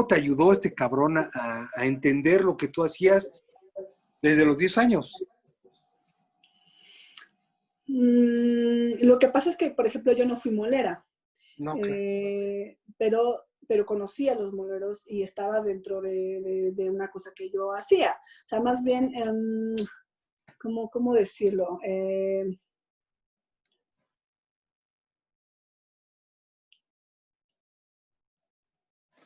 te ayudó este cabrón a entender lo que tú hacías desde los 10 años. Lo que pasa es que, por ejemplo, yo no fui molera, No, claro. pero conocí a los moleros y estaba dentro de una cosa que yo hacía. O sea, más bien, ¿cómo decirlo?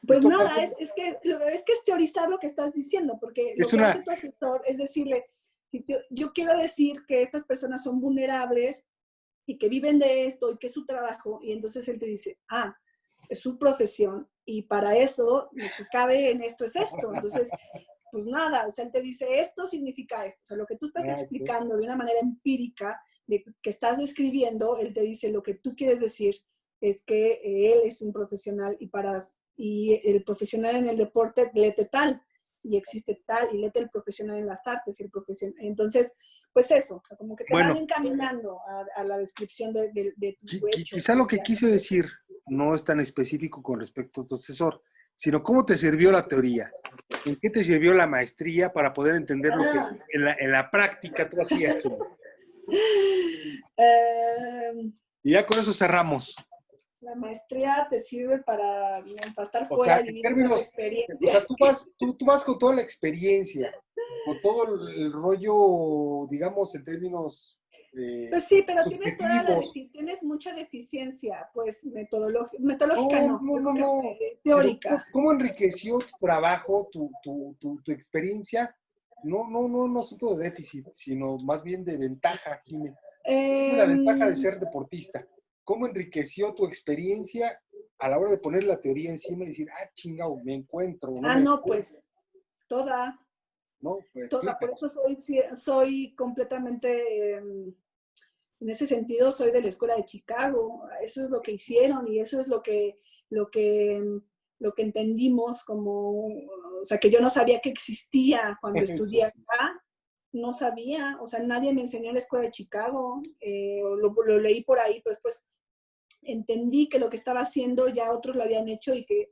Pues nada, es teorizar lo que estás diciendo, porque lo Es que hace una, tu asesor es decirle, yo quiero decir que estas personas son vulnerables y que viven de esto y que es su trabajo, y entonces él te dice, es su profesión y para eso lo que cabe en esto es esto. Entonces, pues nada, o sea, él te dice, esto significa esto. O sea, lo que tú estás okay. explicando de una manera empírica, que estás describiendo, él te dice, lo que tú quieres decir es que él es un profesional y el profesional en el deporte lete tal, y existe tal, y lete el profesional en las artes, y el profesional. Entonces, pues eso, como que te van Bueno, encaminando a la descripción de tu hecho. quizá lo que quise decir no es tan específico con respecto a tu asesor, sino cómo te sirvió la teoría, en qué te sirvió la maestría para poder entender lo que en la práctica tú hacías. Y ya con eso cerramos. La maestría te sirve para, ¿no?, para estar O fuera sea, y en vivir esas términos, o sea, experiencias. tú vas con toda la experiencia, con todo el rollo, digamos, en términos Pues sí, pero tienes subjetivos. tienes mucha deficiencia, pues, metodológica No, no, no, yo no, creo que no. Pero teórica. ¿cómo enriqueció tu trabajo, tu experiencia? No, no, no, no asunto de déficit, sino más bien de ventaja, Jimé. Dime la ventaja de Em, ser deportista. ¿Cómo enriqueció tu experiencia a la hora de poner la teoría encima y decir, ah, chingado, me encuentro, no me no, encuentro? pues, toda, ¿No? Pues toda, por eso explícanos. soy completamente, en ese sentido, soy de la escuela de Chicago. Eso es lo que hicieron y eso es lo que, lo que entendimos como, o sea, que yo no sabía que existía cuando estudié acá. No sabía, o sea, nadie me enseñó en la escuela de Chicago, lo leí por ahí, pero después entendí que lo que estaba haciendo ya otros lo habían hecho y que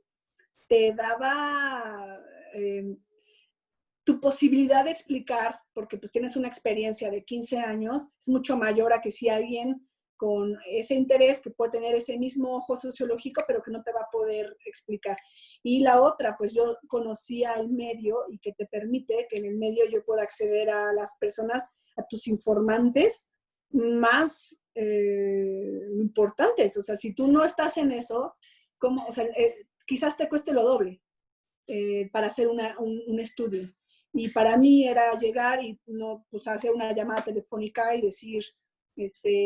te daba tu posibilidad de explicar, porque pues, tienes una experiencia de 15 años, es mucho mayor a que si alguien con ese interés que puede tener ese mismo ojo sociológico, pero que no te va a poder explicar. Y la otra, pues yo conocía el medio y que te permite que en el medio yo pueda acceder a las personas, a tus informantes más importantes. O sea, si tú no estás en eso, ¿cómo? O sea, quizás te cueste lo doble para hacer un estudio. Y para mí era llegar y no, pues, hacer una llamada telefónica y decir,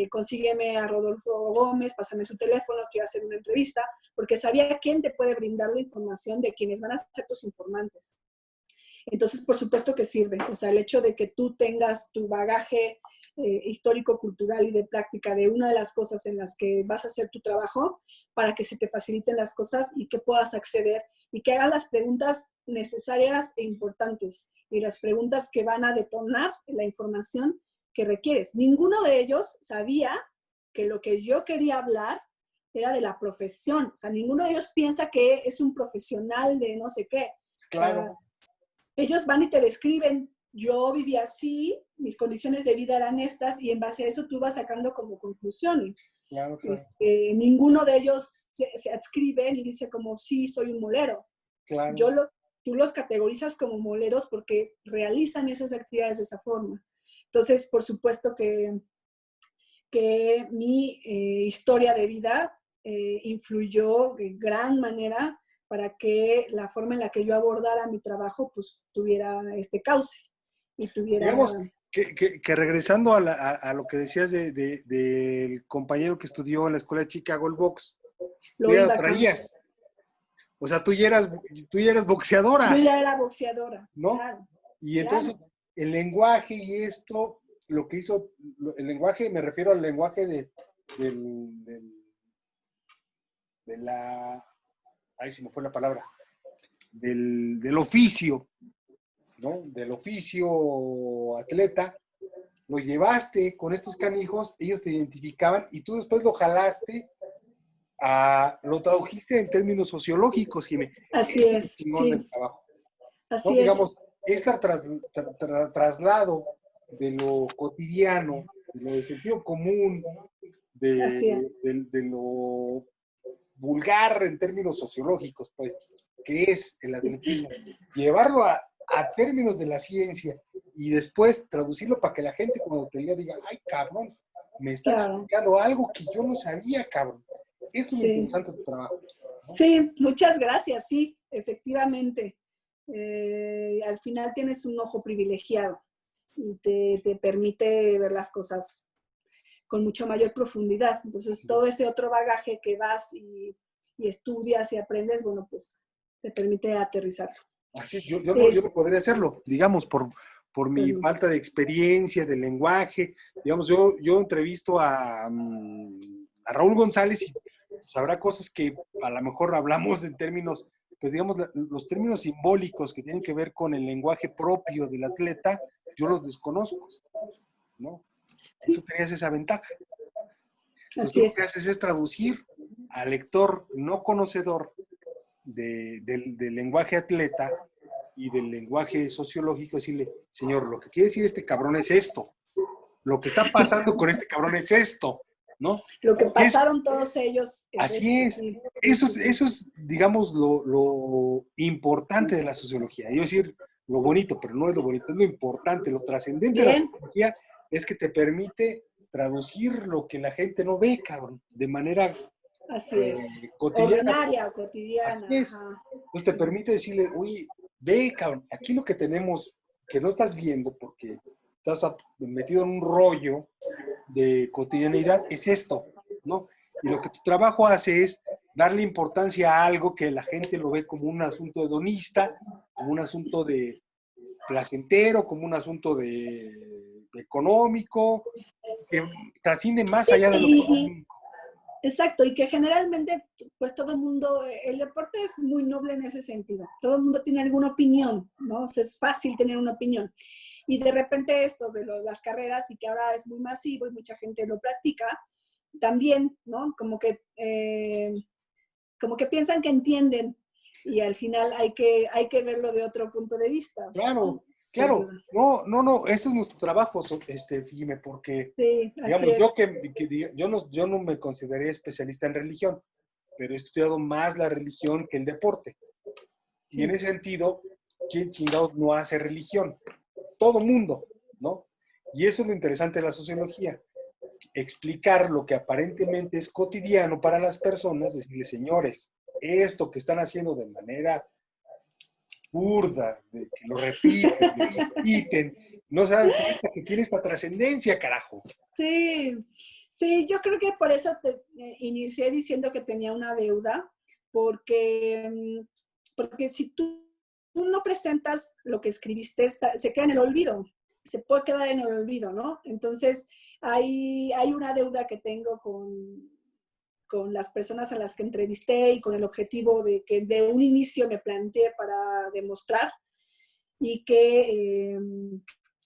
consígueme a Rodolfo Gómez, pásame su teléfono, quiero hacer una entrevista, porque sabía quién te puede brindar la información de quienes van a ser tus informantes. Entonces, por supuesto que sirve. O sea, el hecho de que tú tengas tu bagaje histórico, cultural y de práctica de una de las cosas en las que vas a hacer tu trabajo para que se te faciliten las cosas y que puedas acceder y que hagas las preguntas necesarias e importantes y las preguntas que van a detonar la información que requieres. Ninguno de ellos sabía que lo que yo quería hablar era de la profesión. O sea, ninguno de ellos piensa que es un profesional de no sé qué. O sea, Claro, ellos van y te describen, yo vivía así, mis condiciones de vida eran estas, y en base a eso tú vas sacando como conclusiones. claro, claro, Ninguno de ellos se adscribe y dice como, sí, soy un molero. claro. Tú los categorizas como moleros porque realizan esas actividades de esa forma. Entonces, por supuesto que mi historia de vida influyó de gran manera para que la forma en la que yo abordara mi trabajo pues tuviera este cauce y tuviera... Digamos que regresando a lo que decías del compañero que estudió en la escuela de Chicago, el box, tú Lo ya lo iba a cambiar. traías. O sea, tú ya eras Yo boxeadora, ya era boxeadora, ¿no? claro, Y claro. entonces el lenguaje y esto, lo que hizo, el lenguaje, me refiero al lenguaje del, del- de la, ahí se me fue la palabra, del oficio, ¿no? Del oficio atleta, lo llevaste con estos canijos, ellos te identificaban y tú después lo jalaste, lo tradujiste en términos sociológicos, Jimé. Así Eso es lo es, chingón sí, del trabajo, ¿no? así es, Digamos, este traslado de lo cotidiano, de lo de sentido común, así es. de lo vulgar en términos sociológicos, pues, que es el atletismo, llevarlo a términos de la ciencia y después traducirlo para que la gente cuando te diga, ay, cabrón, me está Claro, explicando algo que yo no sabía, cabrón. Esto es lo sí. interesante de tu trabajo, ¿no? Sí, muchas gracias, sí, efectivamente. Al final tienes un ojo privilegiado y te permite ver las cosas con mucho mayor profundidad. Entonces, todo ese otro bagaje que vas y estudias y aprendes, bueno, pues te permite aterrizarlo. Así, yo no Es, podría hacerlo, digamos, por pues mi no. falta de experiencia, de lenguaje. Digamos, yo entrevisto a Raúl González y pues, habrá cosas que a lo mejor hablamos en términos, pues digamos, los términos simbólicos que tienen que ver con el lenguaje propio del atleta, yo los desconozco, ¿no? Y tú Sí, tenías esa ventaja. Entonces tú así lo que es. haces es traducir al lector no conocedor del lenguaje atleta y del lenguaje sociológico, decirle, señor, lo que quiere decir este cabrón es esto. Lo que está pasando con este cabrón es esto. ¿no? Lo que Es, pasaron todos ellos. así es. Sí, sí, Eso sí, es, sí. eso es, digamos, lo importante de la sociología. Iba a decir lo bonito, pero no es lo bonito, es lo importante, lo trascendente de la Bien, sociología es que te permite traducir lo que la gente no ve, cabrón, de manera así es. cotidiana. Ordinaria o Así cotidiana, es. ajá. Entonces te permite decirle, oye, ve, cabrón, aquí lo que tenemos, que no estás viendo porque estás metido en un rollo de cotidianidad, es esto, ¿no? Y lo que tu trabajo hace es darle importancia a algo que la gente lo ve como un asunto hedonista, como un asunto de placentero, como un asunto de económico, que trasciende más Sí, allá de lo económico. exacto, y que generalmente, pues todo el mundo, el deporte es muy noble en ese sentido. Todo el mundo tiene alguna opinión, ¿no? O sea, es fácil tener una opinión. Y de repente esto de las carreras y que ahora es muy masivo y mucha gente lo practica, también, ¿no? Como que piensan que entienden y al final hay que verlo de otro punto de vista, Claro, ¿no? claro. No, no, no, eso es nuestro trabajo, Fíjeme, porque, Sí, así digamos, yo es. yo no me consideré especialista en religión, pero he estudiado más la religión que el deporte. Y en Sí. ese sentido, ¿quién chingados no hace religión? Todo mundo, ¿no? Y eso es lo interesante de la sociología, explicar lo que aparentemente es cotidiano para las personas, decirles, señores, esto que están haciendo de manera burda, de que lo repiten, no se dan cuenta que tiene esta trascendencia, carajo. Sí, sí, yo creo que por eso inicié diciendo que tenía una deuda, porque, porque si tú no presentas lo que escribiste, se queda en el olvido, se puede quedar en el olvido, ¿no? Entonces, hay una deuda que tengo con las personas a las que entrevisté y con el objetivo de que de un inicio me planteé para demostrar y que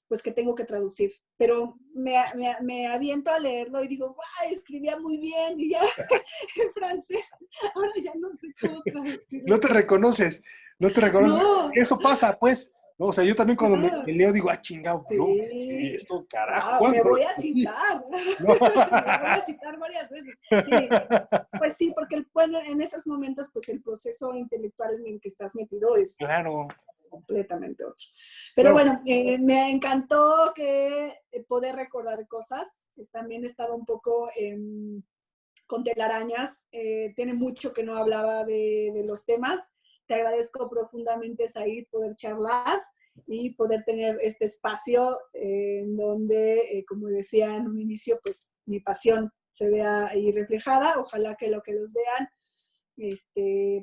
pues que tengo que traducir. Pero me aviento a leerlo y digo, guau, escribía muy bien y ya en francés, ahora ya no sé cómo No traducirlo. te reconoces, no te reconoces. No, Eso pasa, pues. ¿No? O sea, yo también cuando no, me leo digo, ah, chingado, pues no, escribí sí, esto, carajo, wow, me ¿cuándo lo voy a escribí? citar, No. me voy a citar varias veces. Sí, pues sí, porque bueno, en esos momentos, pues el proceso intelectual en el que estás metido es Claro, completamente otro. Pero claro. bueno, me encantó que poder recordar cosas. También estaba un poco con telarañas. Tiene mucho que no hablaba de los temas. Te agradezco profundamente, Said, poder charlar y poder tener este espacio en donde, como decía en un inicio, pues mi pasión se vea ahí reflejada. Ojalá que lo que los vean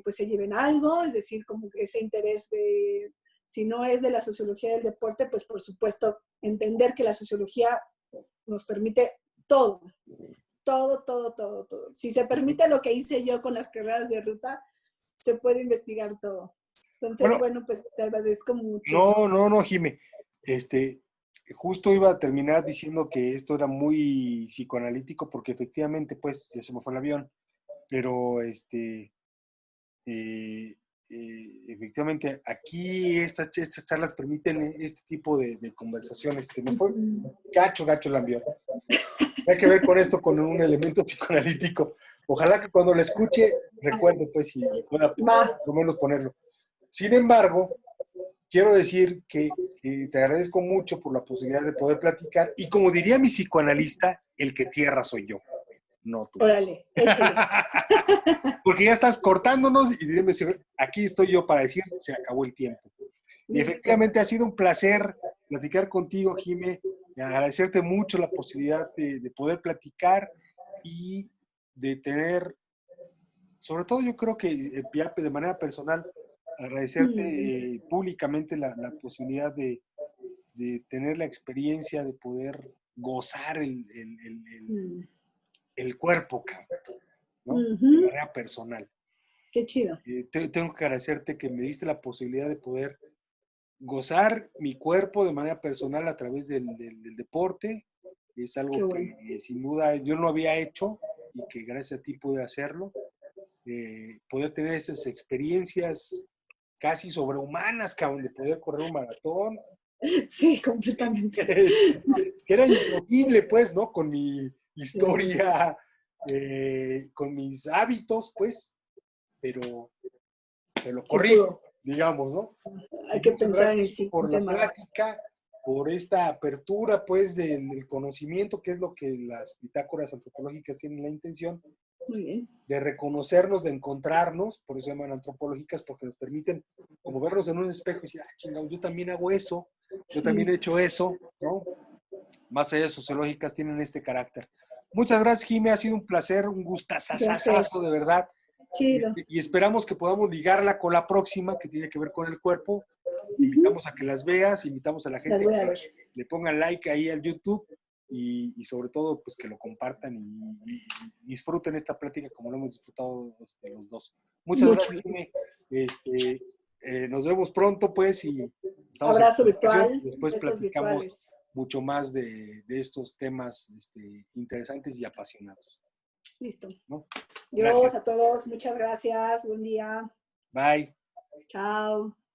pues se lleven algo, es decir, como que ese interés de, si no es de la sociología del deporte, pues por supuesto entender que la sociología nos permite todo, todo, todo, todo, todo. Si se permite lo que hice yo con las carreras de ruta, se puede investigar todo. Entonces, Bueno, bueno, pues te agradezco mucho. no, no, no, Jime. Este, justo iba a terminar diciendo que esto era muy psicoanalítico porque efectivamente, pues, ya se me fue el avión, pero eh, efectivamente aquí estas charlas permiten este tipo de conversaciones. Se me fue gacho el avión. Hay que ver con esto con un elemento psicoanalítico. Ojalá que cuando lo escuche recuerde, pues, y pueda Va, por lo menos ponerlo. Sin embargo, quiero decir que te agradezco mucho por la posibilidad de poder platicar y como diría mi psicoanalista, el que tierra soy yo, no tú. órale, échale. Porque ya estás cortándonos y dime, aquí estoy yo para decir, se acabó el tiempo. Y Listo. efectivamente ha sido un placer platicar contigo, Jime, y agradecerte mucho la posibilidad de poder platicar y de tener, sobre todo yo creo que de manera personal, Mm, agradecerte públicamente la posibilidad de tener la experiencia de poder gozar mm, el cuerpo, ¿no? De ujú, manera personal. qué chido. Tengo que agradecerte que me diste la posibilidad de poder gozar mi cuerpo de manera personal a través del deporte. Es Qué algo bueno. que sin duda yo no había hecho y que gracias a ti pude hacerlo. Poder tener esas experiencias casi sobrehumanas, cabrón, de poder correr un maratón, Sí, completamente. que era imposible, pues, ¿no? Con mi historia, con mis hábitos, pues, pero lo corrí, digamos, ¿no? Hay Y que muchas pensar en el gracias por la siguiente marco. plática, por esta apertura, pues, del conocimiento, que es lo que las bitácoras antropológicas tienen la intención Muy bien. de reconocernos, de encontrarnos, por eso se llaman antropológicas, porque nos permiten como vernos en un espejo y decir, ah, chingado, yo también hago eso, yo también he hecho eso, ¿no? Más allá de sociológicas tienen este carácter. Muchas gracias, Jimé, ha sido un placer, un gustazazazo, de verdad. Chido. Y esperamos que podamos ligarla con la próxima, que tiene que ver con el cuerpo. Invitamos a que las veas, invitamos a la gente Las voy a que ver. le pongan like ahí al YouTube y sobre todo pues que lo compartan y disfruten esta plática como lo hemos disfrutado los dos. Muchas Mucho. gracias, Jimé. Nos vemos pronto pues y estamos en Abrazo comunicación. virtual, Después besos platicamos virtuales. mucho más de estos temas interesantes y apasionados, Listo. ¿no? Dios Gracias. a todos, muchas gracias. Buen día. Bye. Chao.